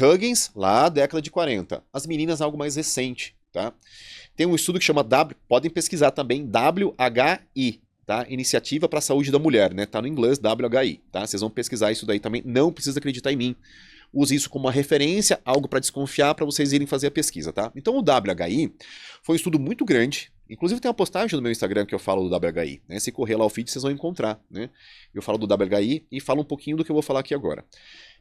Huggins, lá, década de 40. As meninas, algo mais recente, tá? Tem um estudo que chama podem pesquisar também, WHI, tá? Iniciativa para a Saúde da Mulher, né? Tá no inglês, WHI, tá? Vocês vão pesquisar isso daí também, não precisa acreditar em mim. Use isso como uma referência, algo para desconfiar, para vocês irem fazer a pesquisa, tá? Então, o WHI foi um estudo muito grande. Inclusive tem uma postagem no meu Instagram que eu falo do WHI, né? Se correr lá o feed, vocês vão encontrar, né? Eu falo do WHI e falo um pouquinho do que eu vou falar aqui agora.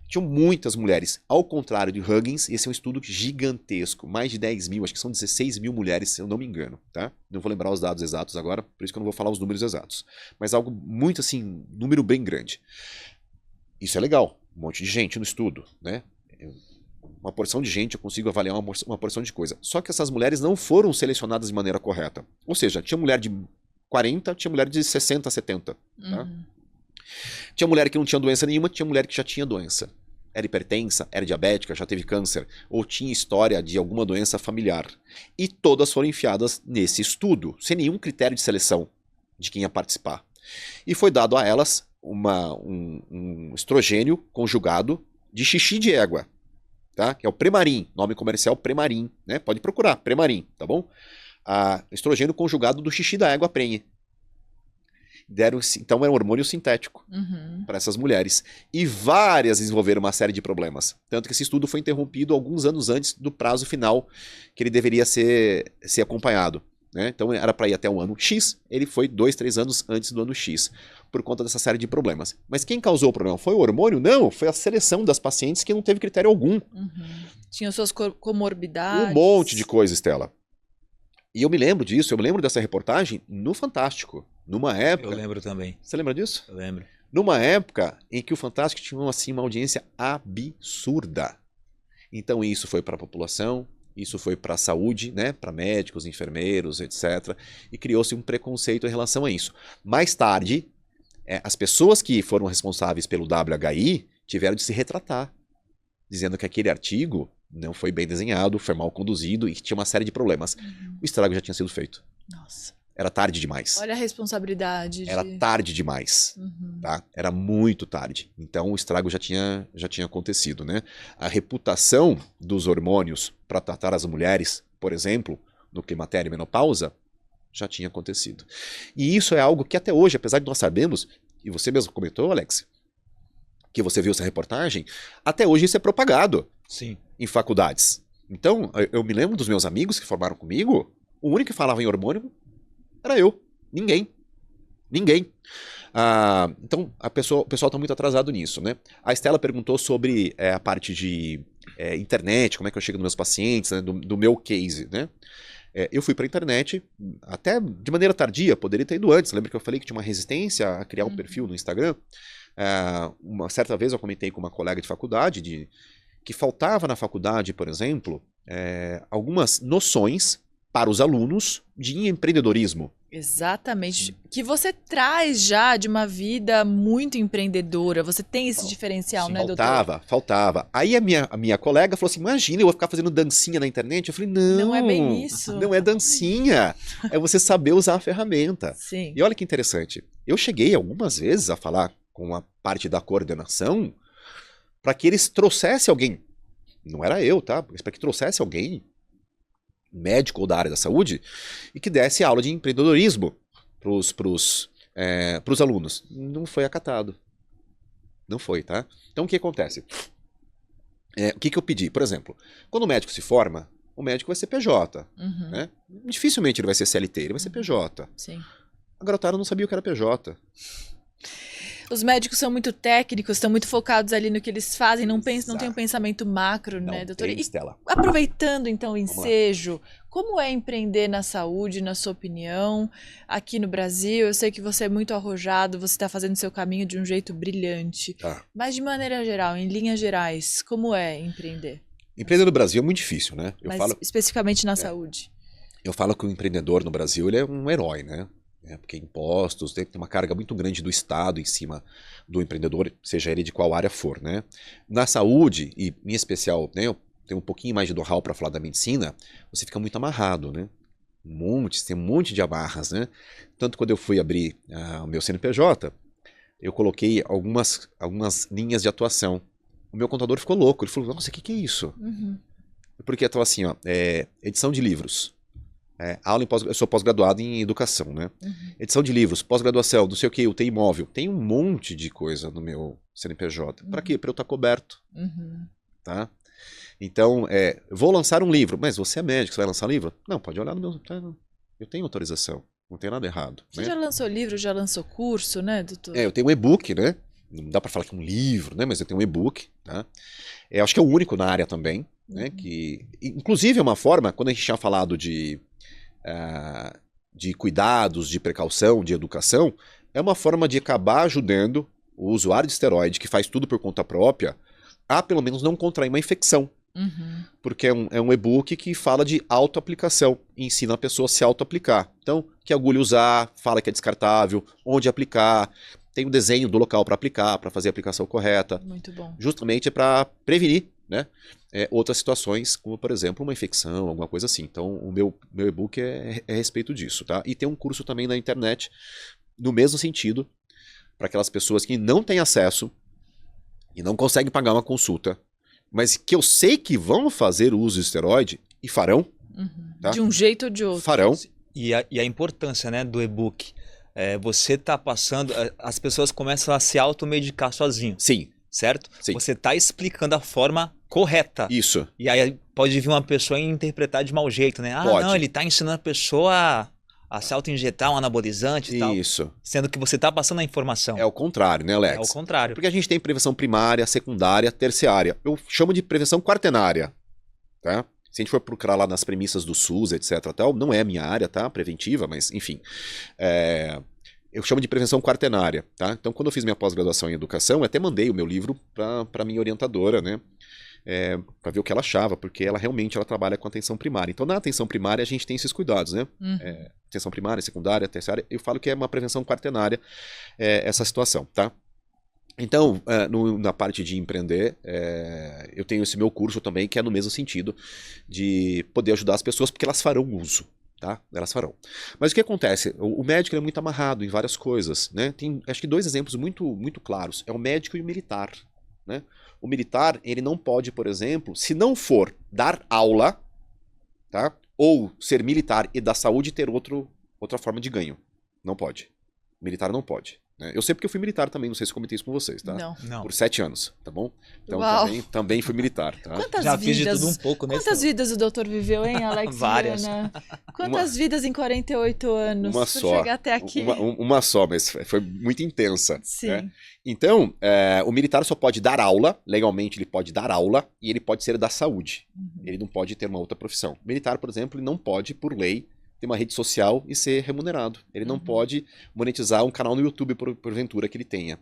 Tinham muitas mulheres, ao contrário de Huggins, esse é um estudo gigantesco, mais de 10 mil, acho que são 16 mil mulheres, se eu não me engano, tá? Não vou lembrar os dados exatos agora, por isso que eu não vou falar os números exatos. Mas algo muito assim, número bem grande. Isso é legal, um monte de gente no estudo, né? Uma porção de gente, eu consigo avaliar uma porção de coisa. Só que essas mulheres não foram selecionadas de maneira correta. Ou seja, tinha mulher de 40, tinha mulher de 60, 70, tá? Tinha mulher que não tinha doença nenhuma, tinha mulher que já tinha doença. Era hipertensa, era diabética, já teve câncer, ou tinha história de alguma doença familiar. E todas foram enfiadas nesse estudo, sem nenhum critério de seleção de quem ia participar. E foi dado a elas um estrogênio conjugado de xixi de égua, tá? Que é o Premarin, nome comercial Premarin, né? Pode procurar, Premarin, tá bom? a estrogênio conjugado do xixi da égua prenhe. Então era um hormônio sintético para essas mulheres. E várias desenvolveram uma série de problemas. Tanto que esse estudo foi interrompido alguns anos antes do prazo final que ele deveria ser acompanhado. Né? Então era para ir até o ano X, ele foi 2, 3 anos antes do ano X, por conta dessa série de problemas. Mas quem causou o problema? Foi o hormônio? Não, foi a seleção das pacientes que não teve critério algum. Tinham suas comorbidades. Um monte de coisa, Estela. E eu me lembro disso, eu me lembro dessa reportagem no Fantástico. Numa época... Eu lembro também. Você lembra disso? Eu lembro. Numa época em que o Fantástico tinha assim, uma audiência absurda. Então isso foi para a população, isso foi para a saúde, né? Para médicos, enfermeiros, etc. E criou-se um preconceito em relação a isso. Mais tarde, as pessoas que foram responsáveis pelo WHI tiveram de se retratar, dizendo que aquele artigo não foi bem desenhado, foi mal conduzido e que tinha uma série de problemas. O estrago já tinha sido feito. Nossa. Era tarde demais. Olha a responsabilidade. Era tarde demais. Tá? Era muito tarde. Então o estrago já tinha acontecido. Né? A reputação dos hormônios para tratar as mulheres, por exemplo, no climatério e menopausa, já tinha acontecido. E isso é algo que até hoje, apesar de nós sabermos, e você mesmo comentou, Alex, que você viu essa reportagem, até hoje isso é propagado. Sim. Em faculdades. Então, eu me lembro dos meus amigos que formaram comigo, o único que falava em hormônio era eu. Ninguém. Então, o pessoal está muito atrasado nisso, né? A Estela perguntou sobre a parte de internet, como é que eu chego nos meus pacientes, né, do meu case, né? Eu fui para a internet, até de maneira tardia, poderia ter ido antes. Lembra que eu falei que tinha uma resistência a criar um perfil no Instagram? Uma certa vez eu comentei com uma colega de faculdade que faltava na faculdade, por exemplo, algumas noções para os alunos de empreendedorismo. Exatamente. Que você traz já de uma vida muito empreendedora. Você tem esse diferencial, né, doutor? Faltava. Aí a minha colega falou assim, imagina, eu vou ficar fazendo dancinha na internet. Eu falei, não é bem isso. Não é dancinha. É você saber usar a ferramenta. Sim. E olha que interessante. Eu cheguei algumas vezes a falar com a parte da coordenação para que eles trouxessem alguém. Não era eu, tá? Mas para que trouxesse alguém, médico ou da área da saúde, e que desse aula de empreendedorismo pros alunos. Não foi acatado. Não foi, tá? Então o que acontece? O que eu pedi? Por exemplo, quando o médico se forma, o médico vai ser PJ. Né? Dificilmente ele vai ser CLT, ele vai ser PJ. Sim. A garotada não sabia o que era PJ. Os médicos são muito técnicos, estão muito focados ali no que eles fazem, não tem um pensamento macro, né, doutora? Tem, Estela. Aproveitando então o ensejo, como é empreender na saúde, na sua opinião, aqui no Brasil? Eu sei que você é muito arrojado, você está fazendo seu caminho de um jeito brilhante, Tá. Mas de maneira geral, em linhas gerais, como é empreender? Empreender no Brasil é muito difícil, né? Especificamente na saúde. Eu falo que o empreendedor no Brasil ele é um herói, né? Porque impostos, tem uma carga muito grande do Estado em cima do empreendedor, seja ele de qual área for, né? Na saúde, e em especial, né, eu tenho um pouquinho mais de know-how para falar da medicina, você fica muito amarrado, né? Tem um monte de amarras, né? Tanto quando eu fui abrir o meu CNPJ, eu coloquei algumas linhas de atuação. O meu contador ficou louco, ele falou, nossa, o que é isso? Porque eu estava assim, edição de livros. Eu sou pós-graduado em educação, né? Edição de livros, pós-graduação, não sei o que, UTI imóvel. Tem um monte de coisa no meu CNPJ. Para quê? Para eu estar coberto. Tá? Então, vou lançar um livro. Mas você é médico, você vai lançar um livro? Não, pode olhar no meu... Eu tenho autorização, não tem nada errado. Você já lançou livro, já lançou curso, né, doutor? Eu tenho um e-book, né? Não dá para falar que é um livro, né? Mas eu tenho um e-book, tá? Acho que é o único na área também, né? Que, inclusive, é uma forma, quando a gente tinha falado de cuidados, de precaução, de educação, é uma forma de acabar ajudando o usuário de esteroide, que faz tudo por conta própria, a pelo menos não contrair uma infecção. Porque é um e-book que fala de autoaplicação, ensina a pessoa a se autoaplicar. Então, que agulha usar, fala que é descartável, onde aplicar, tem um desenho do local para aplicar, para fazer a aplicação correta. Muito bom. Justamente para prevenir, né, outras situações, como por exemplo uma infecção, alguma coisa assim. Então o meu e-book é a respeito disso, tá? E tem um curso também na internet no mesmo sentido, para aquelas pessoas que não têm acesso e não conseguem pagar uma consulta, mas que eu sei que vão fazer o uso de esteroide e farão, Tá? De um jeito ou de outro. Farão. E a importância, né, do e-book. Você tá passando, as pessoas começam a se automedicar sozinho, Sim, certo? sim. Você tá explicando a forma correta. Isso. E aí pode vir uma pessoa e interpretar de mau jeito, né? Ah, Pode. não, ele tá ensinando a pessoa a se auto-injetar um anabolizante e tal. Isso. Sendo que você tá passando a informação. É o contrário, né, Alex? É o contrário. Porque a gente tem prevenção primária, secundária, terciária. Eu chamo de prevenção quaternária, tá? Se a gente for procurar lá nas premissas do SUS, etc, tal, não é a minha área, tá? Preventiva, mas enfim. Eu chamo de prevenção quaternária, tá? Então, quando eu fiz minha pós-graduação em educação, eu até mandei o meu livro para minha orientadora, né? Para ver o que ela achava, porque ela realmente trabalha com atenção primária. Então, na atenção primária, a gente tem esses cuidados, né? Atenção primária, secundária, terciária. Eu falo que é uma prevenção quaternária essa situação, tá? Então, na parte de empreender, eu tenho esse meu curso também, que é no mesmo sentido de poder ajudar as pessoas, porque elas farão uso. Tá? Elas farão. Mas o que acontece? O médico é muito amarrado em várias coisas, né? Tem, acho que 2 exemplos muito claros. É o médico e o militar, né? O militar, ele não pode, por exemplo, se não for dar aula, tá? Ou ser militar e da saúde ter outra forma de ganho. Não pode. Militar não pode. Né? Eu sei porque eu fui militar também, não sei se eu comentei isso com vocês, tá? Não. Por 7 anos, tá bom? Então Uau. também fui militar, tá? Quantas Já vidas, fiz de tudo um pouco, né? Quantas vidas o doutor viveu, hein, Alex? Várias. Viana? Quantas vidas em 48 anos? Uma por só. chegar até aqui? Uma só, mas foi muito intensa. Sim. Né? Então, o militar só pode dar aula, legalmente ele pode dar aula, e ele pode ser da saúde. Ele não pode ter uma outra profissão. O militar, por exemplo, ele não pode, por lei, ter uma rede social e ser remunerado. Ele não pode monetizar um canal no YouTube, porventura, que ele tenha.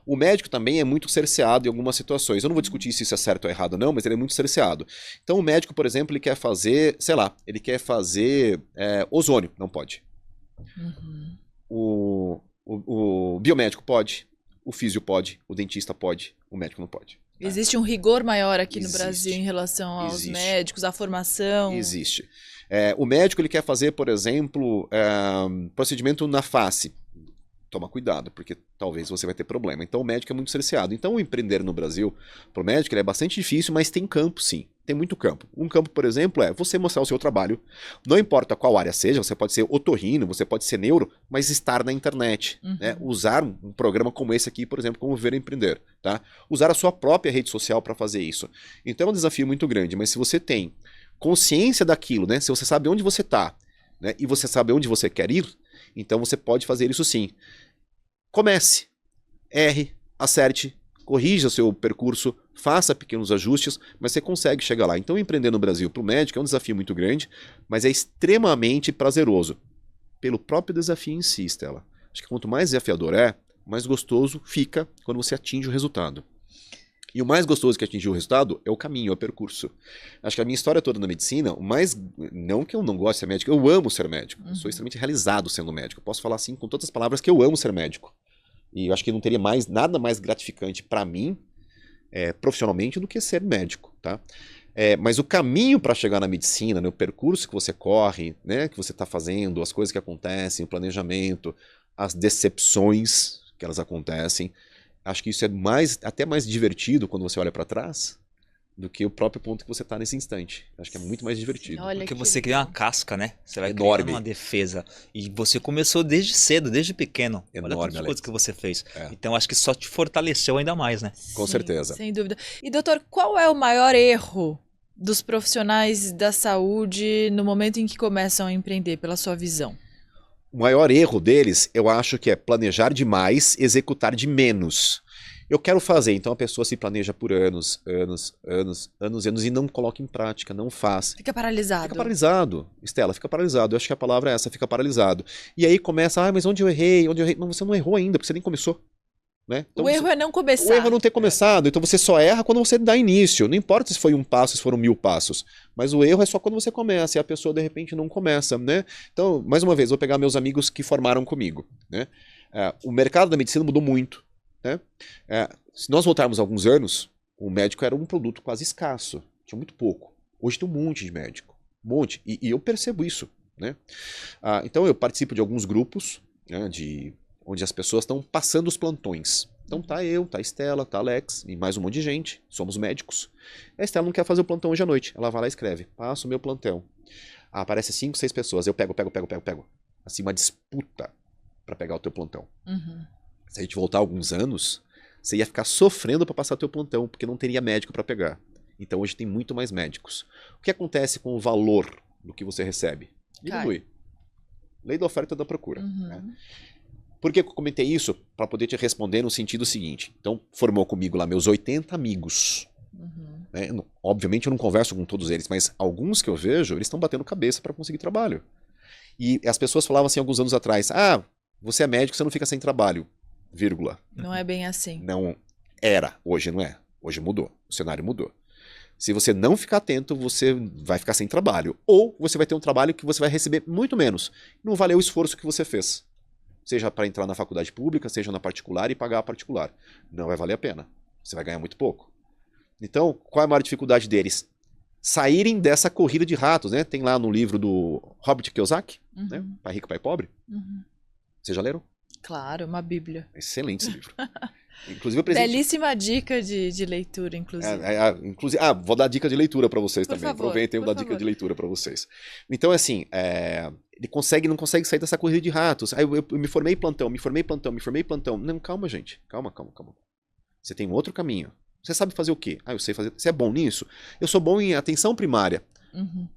O médico também é muito cerceado em algumas situações. Eu não vou discutir se isso é certo ou errado não, mas ele é muito cerceado. Então o médico, por exemplo, ele quer fazer, sei lá, ele quer fazer ozônio. Não pode. O biomédico pode, o físio pode, o dentista pode, o médico não pode. Existe um rigor maior aqui no Existe. Brasil em relação aos Existe. médicos, à formação. Existe. O médico ele quer fazer, por exemplo, procedimento na face. Toma cuidado, porque talvez você vai ter problema. Então o médico é muito cerceado. Então o empreender no Brasil, para o médico, ele é bastante difícil, mas tem campo sim. Tem muito campo. Um campo, por exemplo, é você mostrar o seu trabalho. Não importa qual área seja, você pode ser otorrino, você pode ser neuro, mas estar na internet. Né? Usar um programa como esse aqui, por exemplo, como Viver e Empreender. Tá? Usar a sua própria rede social para fazer isso. Então é um desafio muito grande, mas se você tem consciência daquilo, né? Se você sabe onde você está, né? E você sabe onde você quer ir, então você pode fazer isso sim. Comece, erre, acerte, corrija o seu percurso, faça pequenos ajustes, mas você consegue chegar lá. Então empreender no Brasil para o médico é um desafio muito grande, mas é extremamente prazeroso. Pelo próprio desafio em si, Stella. Acho que quanto mais desafiador mais gostoso fica quando você atinge o resultado. E o mais gostoso que atingir o resultado é o caminho, é o percurso. Acho que a minha história toda na medicina, não que eu não goste de ser médico, eu amo ser médico. Eu sou extremamente realizado sendo médico. Eu posso falar assim com todas as palavras que eu amo ser médico. E eu acho que não teria nada mais gratificante para mim, profissionalmente, do que ser médico, tá? Mas o caminho para chegar na medicina, né, o percurso que você corre, né, que você está fazendo, as coisas que acontecem, o planejamento, as decepções que elas acontecem, acho que isso é até mais divertido quando você olha para trás do que o próprio ponto que você está nesse instante. Acho que é muito mais divertido. Olha Porque que você cria uma casca, né? Você vai Enorme. criando uma defesa. E você começou desde cedo, desde pequeno. Olha Enorme, todas as Alex. coisas que você fez. Então acho que só te fortaleceu ainda mais, né? Com Sim, certeza. Sem dúvida. E doutor, qual é o maior erro dos profissionais da saúde no momento em que começam a empreender, pela sua visão? O maior erro deles, eu acho que é planejar demais, executar de menos. Eu quero fazer, então a pessoa se planeja por anos e não coloca em prática, não faz. Fica paralisado. Fica paralisado, Stella, fica paralisado. Eu acho que a palavra é essa, fica paralisado. E aí começa, mas onde eu errei? Mas você não errou ainda, porque você nem começou. Né? Então o erro é não começar. O erro é não ter começado, então você só erra quando você dá início. Não importa se foi 1 passo, se foram 1000 passos. Mas o erro é só quando você começa e a pessoa de repente não começa. Né? Então, mais uma vez, vou pegar meus amigos que formaram comigo. Né? O mercado da medicina mudou muito. Né? Se nós voltarmos alguns anos, o médico era um produto quase escasso, tinha muito pouco. Hoje tem um monte de médico, um monte, e eu percebo isso. Né? Então eu participo de alguns grupos, né, onde as pessoas estão passando os plantões. Então tá eu, tá a Stella, tá a Alex e mais um monte de gente, somos médicos. A Stella não quer fazer o plantão hoje à noite, ela vai lá e escreve, passo o meu plantão. Ah, aparece 5, 6 pessoas, eu pego. Assim, uma disputa para pegar o teu plantão. Uhum. Se a gente voltar alguns anos, você ia ficar sofrendo para passar teu plantão, porque não teria médico para pegar. Então hoje tem muito mais médicos. O que acontece com o valor do que você recebe? Diminui. Lei da oferta e da procura. Uhum. Né? Por que eu comentei isso? Para poder te responder no sentido seguinte. Então, formou comigo lá meus 80 amigos. Uhum. Né? Obviamente eu não converso com todos eles, mas alguns que eu vejo, eles estão batendo cabeça para conseguir trabalho. E as pessoas falavam assim alguns anos atrás, você é médico, você não fica sem trabalho, vírgula. Não é bem assim. Não era, hoje não é. Hoje mudou, o cenário mudou. Se você não ficar atento, você vai ficar sem trabalho. Ou você vai ter um trabalho que você vai receber muito menos. Não valeu o esforço que você fez. Seja para entrar na faculdade pública, seja na particular e pagar a particular. Não vai valer a pena. Você vai ganhar muito pouco. Então, qual é a maior dificuldade deles? Saírem dessa corrida de ratos, né? Tem lá no livro do Robert Kiyosaki, né? Pai Rico, Pai Pobre. Uhum. Vocês já leram? Claro, uma bíblia. Excelente esse livro. Inclusive, o presidente... Belíssima dica de leitura, inclusive. Vou dar dica de leitura para vocês Por também. favor, Aproveitem e vou dar dica de leitura para vocês. Então, assim, ele não consegue sair dessa corrida de ratos. Aí eu me formei plantão. Não, calma, gente. Calma. Você tem um outro caminho. Você sabe fazer o quê? Eu sei fazer. Você é bom nisso? Eu sou bom em atenção primária. Uhum.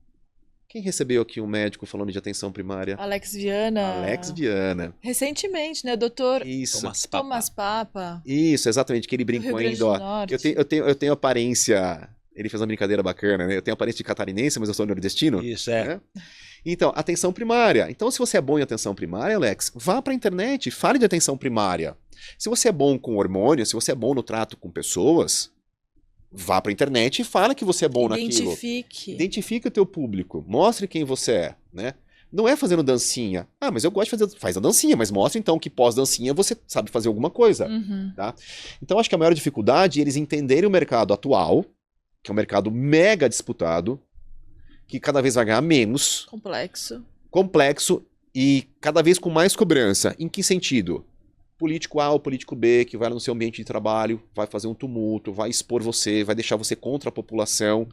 Quem recebeu aqui um médico falando de atenção primária? Alex Viana. Recentemente, né, doutor Isso. Thomas Papa. Isso, exatamente, que ele brincou ainda, ó. Eu tenho aparência, ele fez uma brincadeira bacana, né? Eu tenho aparência de catarinense, mas eu sou nordestino. Isso, né? Então, atenção primária. Então, se você é bom em atenção primária, Alex, vá pra internet, fale de atenção primária. Se você é bom com hormônio, se você é bom no trato com pessoas, vá pra internet e fala que você é bom naquilo. Identifique o teu público. Mostre quem você é, né? Não é fazendo dancinha. Mas eu gosto de fazer... Faz a dancinha, mas mostre então que pós-dancinha você sabe fazer alguma coisa. Uhum. Tá? Então acho que a maior dificuldade é eles entenderem o mercado atual, que é um mercado mega disputado, que cada vez vai ganhar menos. Complexo e cada vez com mais cobrança. Em que sentido? Político A ou político B, que vai no seu ambiente de trabalho, vai fazer um tumulto, vai expor você, vai deixar você contra a população.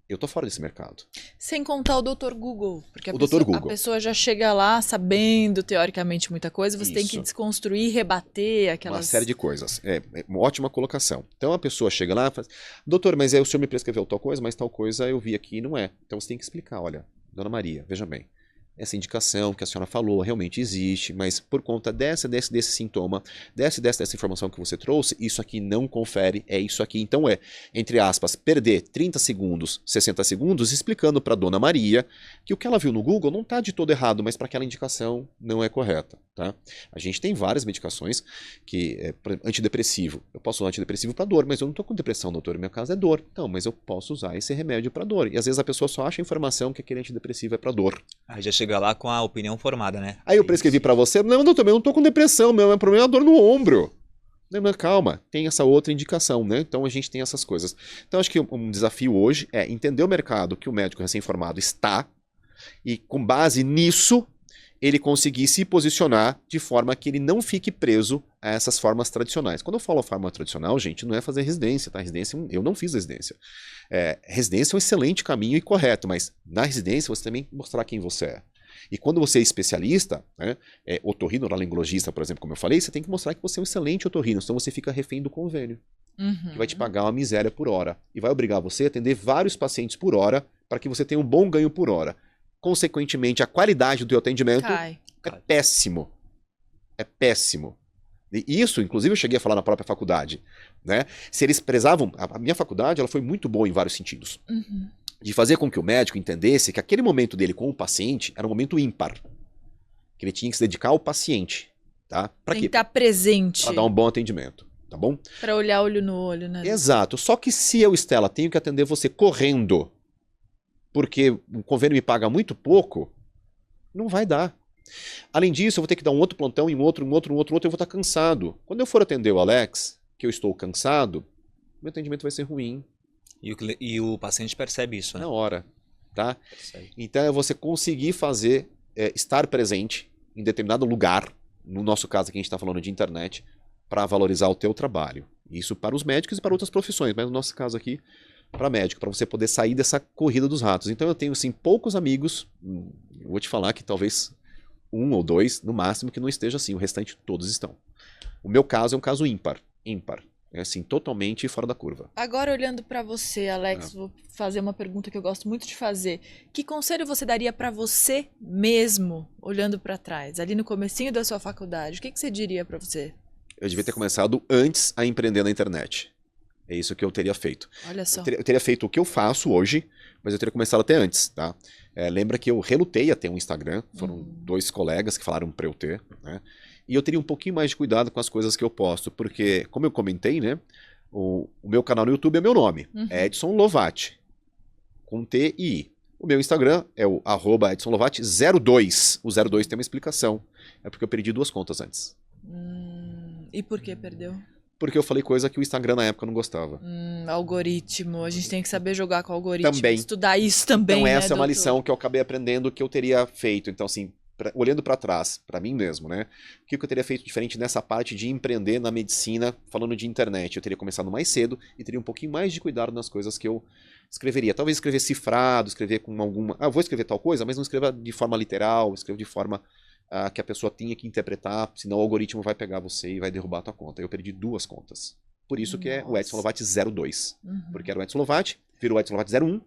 Eu tô fora desse mercado. Sem contar o Dr. Google, porque Google. A pessoa já chega lá sabendo, teoricamente, muita coisa, você tem que desconstruir, rebater aquelas... Uma série de coisas. É uma ótima colocação. Então a pessoa chega lá e fala, doutor, mas o senhor me prescreveu tal coisa, mas tal coisa eu vi aqui e não é. Então você tem que explicar, olha, dona Maria, veja bem. Essa indicação que a senhora falou realmente existe, mas por conta desse sintoma, dessa informação que você trouxe, isso aqui não confere, é isso aqui. Então entre aspas, perder 30 segundos, 60 segundos explicando para dona Maria que o que ela viu no Google não está de todo errado, mas para aquela indicação não é correta. Tá? A gente tem várias medicações que antidepressivo. Eu posso usar antidepressivo para dor, mas eu não estou com depressão, doutor. Meu caso é dor. Então, mas eu posso usar esse remédio para dor. E às vezes a pessoa só acha a informação que aquele antidepressivo é para dor. Aí já chega lá com a opinião formada, né? Aí eu prescrevi para você, não, doutor, eu não estou com depressão, meu problema é dor no ombro. Não, calma, tem essa outra indicação, né? Então a gente tem essas coisas. Então acho que um desafio hoje é entender o mercado que o médico recém-formado está e com base nisso ele conseguir se posicionar de forma que ele não fique preso a essas formas tradicionais. Quando eu falo forma tradicional, gente, não é fazer residência, tá? Residência, eu não fiz residência. Residência é um excelente caminho e correto, mas na residência você também mostrar quem você é. E quando você é especialista, né, otorrinolaringologista, por exemplo, como eu falei, você tem que mostrar que você é um excelente otorrino, senão você fica refém do convênio, que vai te pagar uma miséria por hora. E vai obrigar você a atender vários pacientes por hora para que você tenha um bom ganho por hora. Consequentemente, a qualidade do teu atendimento é péssimo. É péssimo. E isso, inclusive, eu cheguei a falar na própria faculdade. Né? Se eles prezavam... A minha faculdade ela foi muito boa em vários sentidos. Uhum. De fazer com que o médico entendesse que aquele momento dele com o paciente era um momento ímpar. Que ele tinha que se dedicar ao paciente. Tá? Para quê? Tem que estar presente. Para dar um bom atendimento. Tá bom? Para olhar olho no olho, né? Exato. Só que se eu, Estela, tenho que atender você correndo... porque o convênio me paga muito pouco, não vai dar. Além disso, eu vou ter que dar um outro plantão, e um outro, eu vou estar cansado. Quando eu for atender o Alex, que eu estou cansado, meu atendimento vai ser ruim. E o paciente percebe isso, né? Na hora, tá? Percebe. Então é você conseguir fazer, estar presente em determinado lugar, no nosso caso aqui a gente está falando de internet, para valorizar o teu trabalho. Isso para os médicos e para outras profissões, mas no nosso caso aqui, para médico, para você poder sair dessa corrida dos ratos. Então eu tenho, assim, poucos amigos, vou te falar que talvez 1 ou 2, no máximo, que não esteja assim, o restante todos estão. O meu caso é um caso ímpar. É assim, totalmente fora da curva. Agora, olhando para você, Alex, vou fazer uma pergunta que eu gosto muito de fazer. Que conselho você daria para você mesmo, olhando para trás, ali no comecinho da sua faculdade? O que você diria para você? Eu devia ter começado antes a empreender na internet. É isso que eu teria feito. Olha só. Eu teria feito o que eu faço hoje, mas eu teria começado até antes, tá? Lembra que eu relutei a ter um Instagram, foram 2 colegas que falaram para eu ter, né? E eu teria um pouquinho mais de cuidado com as coisas que eu posto, porque, como eu comentei, né? O meu canal no YouTube é meu nome, Edson Lovati, com T e I. O meu Instagram é o @EdsonLovati02. O 02 tem uma explicação. É porque eu perdi 2 contas antes. E por que perdeu? Porque eu falei coisa que o Instagram na época não gostava. Algoritmo. A gente tem que saber jogar com o algoritmo. Também. Estudar isso também, então né, essa é uma doutor? lição que eu acabei aprendendo que eu teria feito. Então, assim, olhando para trás, para mim mesmo, né? O que eu teria feito diferente nessa parte de empreender na medicina, falando de internet? Eu teria começado mais cedo e teria um pouquinho mais de cuidado nas coisas que eu escreveria. Talvez escrever cifrado, escrever com alguma... eu vou escrever tal coisa, mas não escreva de forma literal, escreva de forma que a pessoa tenha que interpretar, senão o algoritmo vai pegar você e vai derrubar a tua conta. Eu perdi 2 contas. Por isso que é o Edson Lovati 02. Porque era o Edson Lovati, virou o Edson Lovati 01,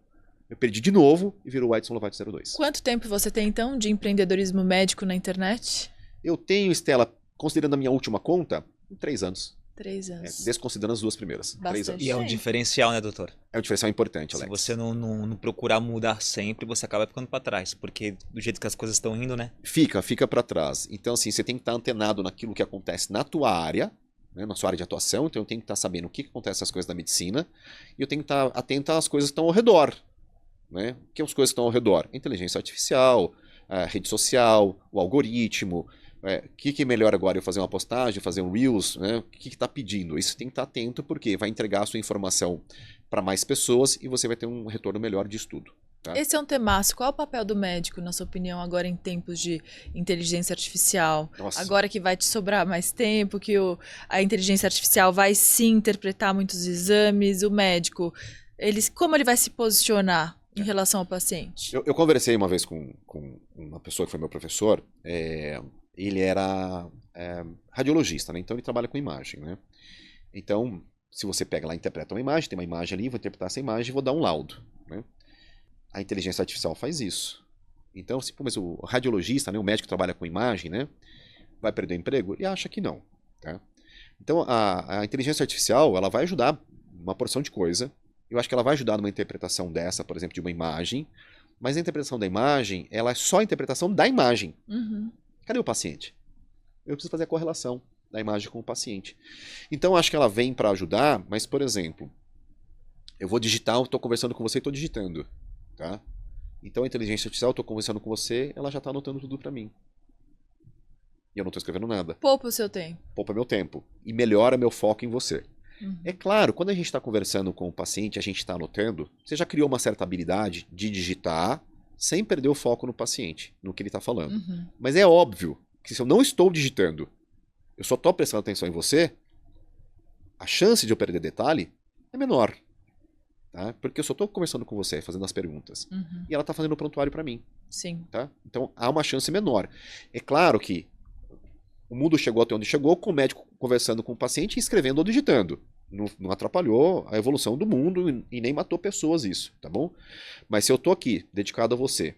eu perdi de novo e virou o Edson Lovati 02. Quanto tempo você tem, então, de empreendedorismo médico na internet? Eu tenho, Estela, considerando a minha última conta, 3 anos. 3 anos. Desconsiderando as 2 primeiras. 3 anos. E é um diferencial, né, doutor? É um diferencial importante, Se Alex. você não procurar mudar sempre, você acaba ficando para trás. Porque do jeito que as coisas estão indo, né? Fica para trás. Então, assim, você tem que estar antenado naquilo que acontece na tua área, né, na sua área de atuação. Então, eu tenho que estar sabendo o que acontece nas coisas da medicina. E eu tenho que estar atento às coisas que estão ao redor. Né? O que as coisas que estão ao redor? Inteligência artificial, a rede social, o algoritmo. O que é melhor agora? Eu fazer uma postagem, fazer um Reels? Né? O que está pedindo? Isso tem que estar atento porque vai entregar a sua informação para mais pessoas e você vai ter um retorno melhor de estudo. Tá? Esse é um temaço. Qual é o papel do médico, na sua opinião, agora em tempos de inteligência artificial? Nossa. Agora que vai te sobrar mais tempo, que a inteligência artificial vai sim interpretar muitos exames, o médico, como ele vai se posicionar em relação ao paciente? Eu conversei uma vez com uma pessoa que foi meu professor. Ele era radiologista, né? Então ele trabalha com imagem, né? Então, se você pega lá e interpreta uma imagem, tem uma imagem ali, vou interpretar essa imagem e vou dar um laudo, né? A inteligência artificial faz isso. Então, mas o radiologista, né, o médico que trabalha com imagem, né, vai perder o emprego? Ele acha que não, tá? Então, a inteligência artificial, ela vai ajudar uma porção de coisa. Eu acho que ela vai ajudar numa interpretação dessa, por exemplo, de uma imagem, mas a interpretação da imagem, ela é só a interpretação da imagem. Cadê o paciente? Eu preciso fazer a correlação da imagem com o paciente. Então, acho que ela vem para ajudar, mas, por exemplo, eu vou digitar, eu estou conversando com você e estou digitando. Tá? Então, a inteligência artificial, eu estou conversando com você, ela já está anotando tudo para mim. E eu não estou escrevendo nada. Poupa o seu tempo. Poupa meu tempo. E melhora meu foco em você. É claro, quando a gente está conversando com o paciente, a gente está anotando, você já criou uma certa habilidade de digitar sem perder o foco no paciente, no que ele está falando. Mas é óbvio que se eu não estou digitando, eu só estou prestando atenção em você, a chance de eu perder detalhe é menor. Tá? Porque eu só estou conversando com você, fazendo as perguntas. E ela está fazendo o prontuário para mim. Sim. Tá? Então há uma chance menor. É claro que o mundo chegou até onde chegou, com o médico conversando com o paciente e escrevendo ou digitando. Não atrapalhou a evolução do mundo e nem matou pessoas isso, tá bom? Mas se eu tô aqui, dedicado a você,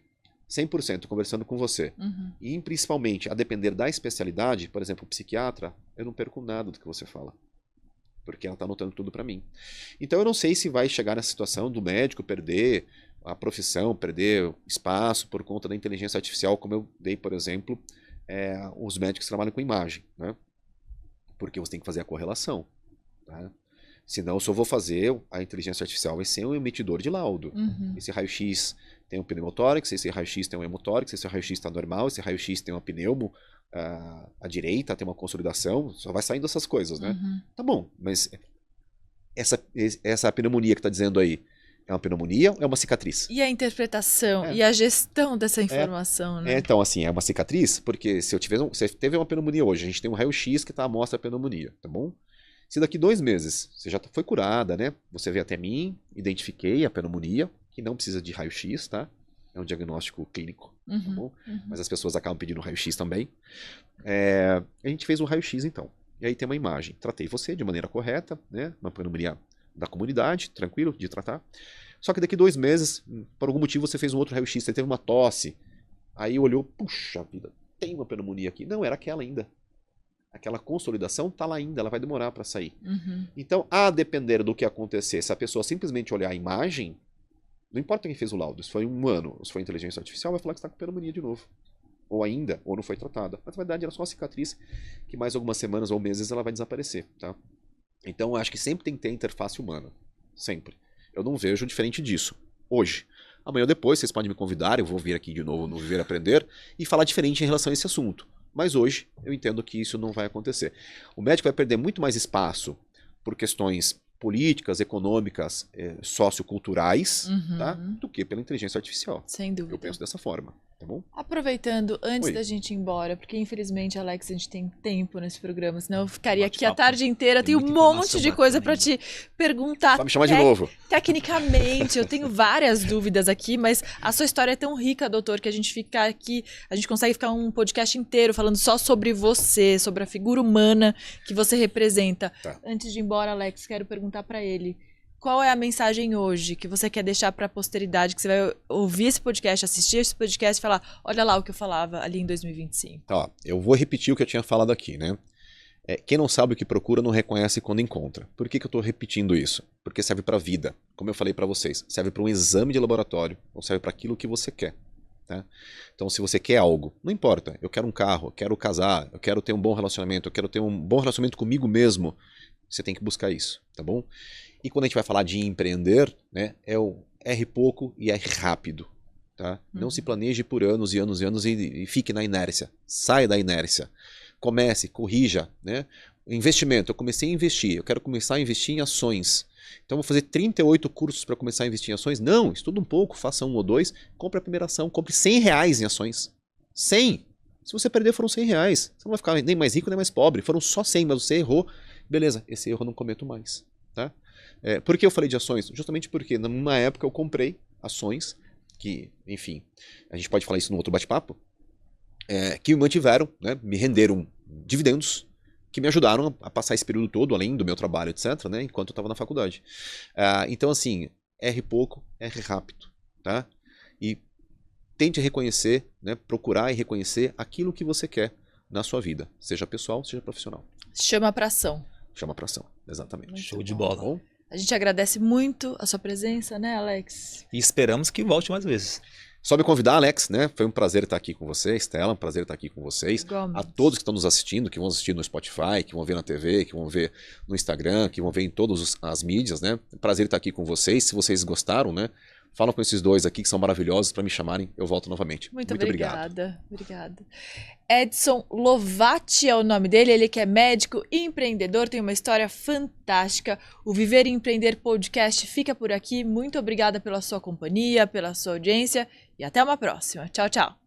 100% conversando com você, e principalmente a depender da especialidade, por exemplo, o psiquiatra, eu não perco nada do que você fala. Porque ela tá anotando tudo para mim. Então eu não sei se vai chegar nessa situação do médico perder a profissão, perder espaço por conta da inteligência artificial, como eu dei, por exemplo, os médicos que trabalham com imagem, né? Porque você tem que fazer a correlação, tá? Senão, se eu vou fazer, a inteligência artificial vai ser um emitidor de laudo. Esse raio-x tem um pneumotórax, esse raio-x tem um hemotórax, esse raio-x está normal, esse raio-x tem uma pneumo à direita, tem uma consolidação, só vai saindo essas coisas, né? Tá bom, mas essa pneumonia que está dizendo aí, é uma pneumonia ou é uma cicatriz? E a interpretação e a gestão dessa informação, né? Então, assim, é uma cicatriz, porque se você teve uma pneumonia hoje, a gente tem um raio-x que tá, mostra a pneumonia, tá bom? Se daqui 2 meses você já foi curada, né? Você veio até mim, identifiquei a pneumonia, que não precisa de raio-x, tá? É um diagnóstico clínico, tá bom? Mas as pessoas acabam pedindo raio-x também. A gente fez um raio-x então. E aí tem uma imagem. Tratei você de maneira correta, né? Uma pneumonia da comunidade, tranquilo de tratar. Só que daqui 2 meses, por algum motivo, você fez um outro raio-x, você teve uma tosse. Aí olhou, puxa vida, tem uma pneumonia aqui. Não, era aquela ainda. Aquela consolidação tá lá ainda, ela vai demorar para sair. Então, a depender do que acontecer, se a pessoa simplesmente olhar a imagem, não importa quem fez o laudo, se foi um humano ou se foi inteligência artificial, vai falar que está com pneumonia de novo. Ou ainda, ou não foi tratada. Mas na verdade era só uma cicatriz que mais algumas semanas ou meses ela vai desaparecer, tá? Então, eu acho que sempre tem que ter interface humana. Sempre. Eu não vejo diferente disso. Hoje. Amanhã ou depois, vocês podem me convidar, eu vou vir aqui de novo no Viver Aprender e falar diferente em relação a esse assunto. Mas hoje eu entendo que isso não vai acontecer. O médico vai perder muito mais espaço por questões políticas, econômicas, socioculturais, tá? Do que pela inteligência artificial. Sem dúvida. Eu penso dessa forma, tá bom? Aproveitando, antes Oi. da gente ir embora, porque infelizmente, Alex, a gente tem tempo nesse programa, senão eu ficaria aqui a Bate-papo. tarde inteira, Tem tenho um muita monte informação de coisa bacana pra te perguntar. Só me chamar de novo. Tecnicamente, eu tenho várias dúvidas aqui, mas a sua história é tão rica, doutor, que a gente fica aqui, a gente consegue ficar um podcast inteiro falando só sobre você, sobre a figura humana que você representa. Tá. Antes de ir embora, Alex, quero perguntar pra ele. Qual é a mensagem hoje que você quer deixar para a posteridade, que você vai ouvir esse podcast, assistir esse podcast e falar, olha lá o que eu falava ali em 2025? Ó, eu vou repetir o que eu tinha falado aqui, né? Quem não sabe o que procura não reconhece quando encontra. Por que eu estou repetindo isso? Porque serve para a vida. Como eu falei para vocês, serve para um exame de laboratório ou serve para aquilo que você quer. Tá? Então, se você quer algo, não importa. Eu quero um carro, eu quero casar, eu quero ter um bom relacionamento, eu quero ter um bom relacionamento comigo mesmo. Você tem que buscar isso, tá bom? E quando a gente vai falar de empreender, né, é o R pouco e R rápido. Tá? Não se planeje por anos e anos e anos e fique na inércia. Saia da inércia. Comece, corrija. Né? Investimento, eu comecei a investir, eu quero começar a investir em ações. Então, vou fazer 38 cursos para começar a investir em ações? Não, estuda um pouco, faça 1 ou 2, compre a primeira ação, compre R$100 em ações. 100! Se você perder, foram R$100. Você não vai ficar nem mais rico nem mais pobre. Foram só 100, mas você errou. Beleza, esse erro eu não cometo mais. Tá? Por que eu falei de ações? Justamente porque numa época eu comprei ações que, enfim, a gente pode falar isso num outro bate-papo, que me mantiveram, né, me renderam dividendos que me ajudaram a passar esse período todo, além do meu trabalho, etc., né, enquanto eu estava na faculdade. Então, assim, R pouco, R rápido, tá? E tente reconhecer, né, procurar e reconhecer aquilo que você quer na sua vida, seja pessoal, seja profissional. Chama pra ação. Chama pra ação, exatamente. Show de bola. Tá bom? A gente agradece muito a sua presença, né, Alex? E esperamos que volte mais vezes. Só me convidar, Alex, né? Foi um prazer estar aqui com você, Estela, um prazer estar aqui com vocês. Igualmente. A todos que estão nos assistindo, que vão assistir no Spotify, que vão ver na TV, que vão ver no Instagram, que vão ver em todas as mídias, né? Prazer estar aqui com vocês. Se vocês gostaram, né? Falam com esses dois aqui que são maravilhosos para me chamarem, eu volto novamente. Muito obrigado. Obrigada. Edson Lovati é o nome dele, ele que é médico e empreendedor, tem uma história fantástica. O Viver e Empreender Podcast fica por aqui. Muito obrigada pela sua companhia, pela sua audiência e até uma próxima. Tchau, tchau.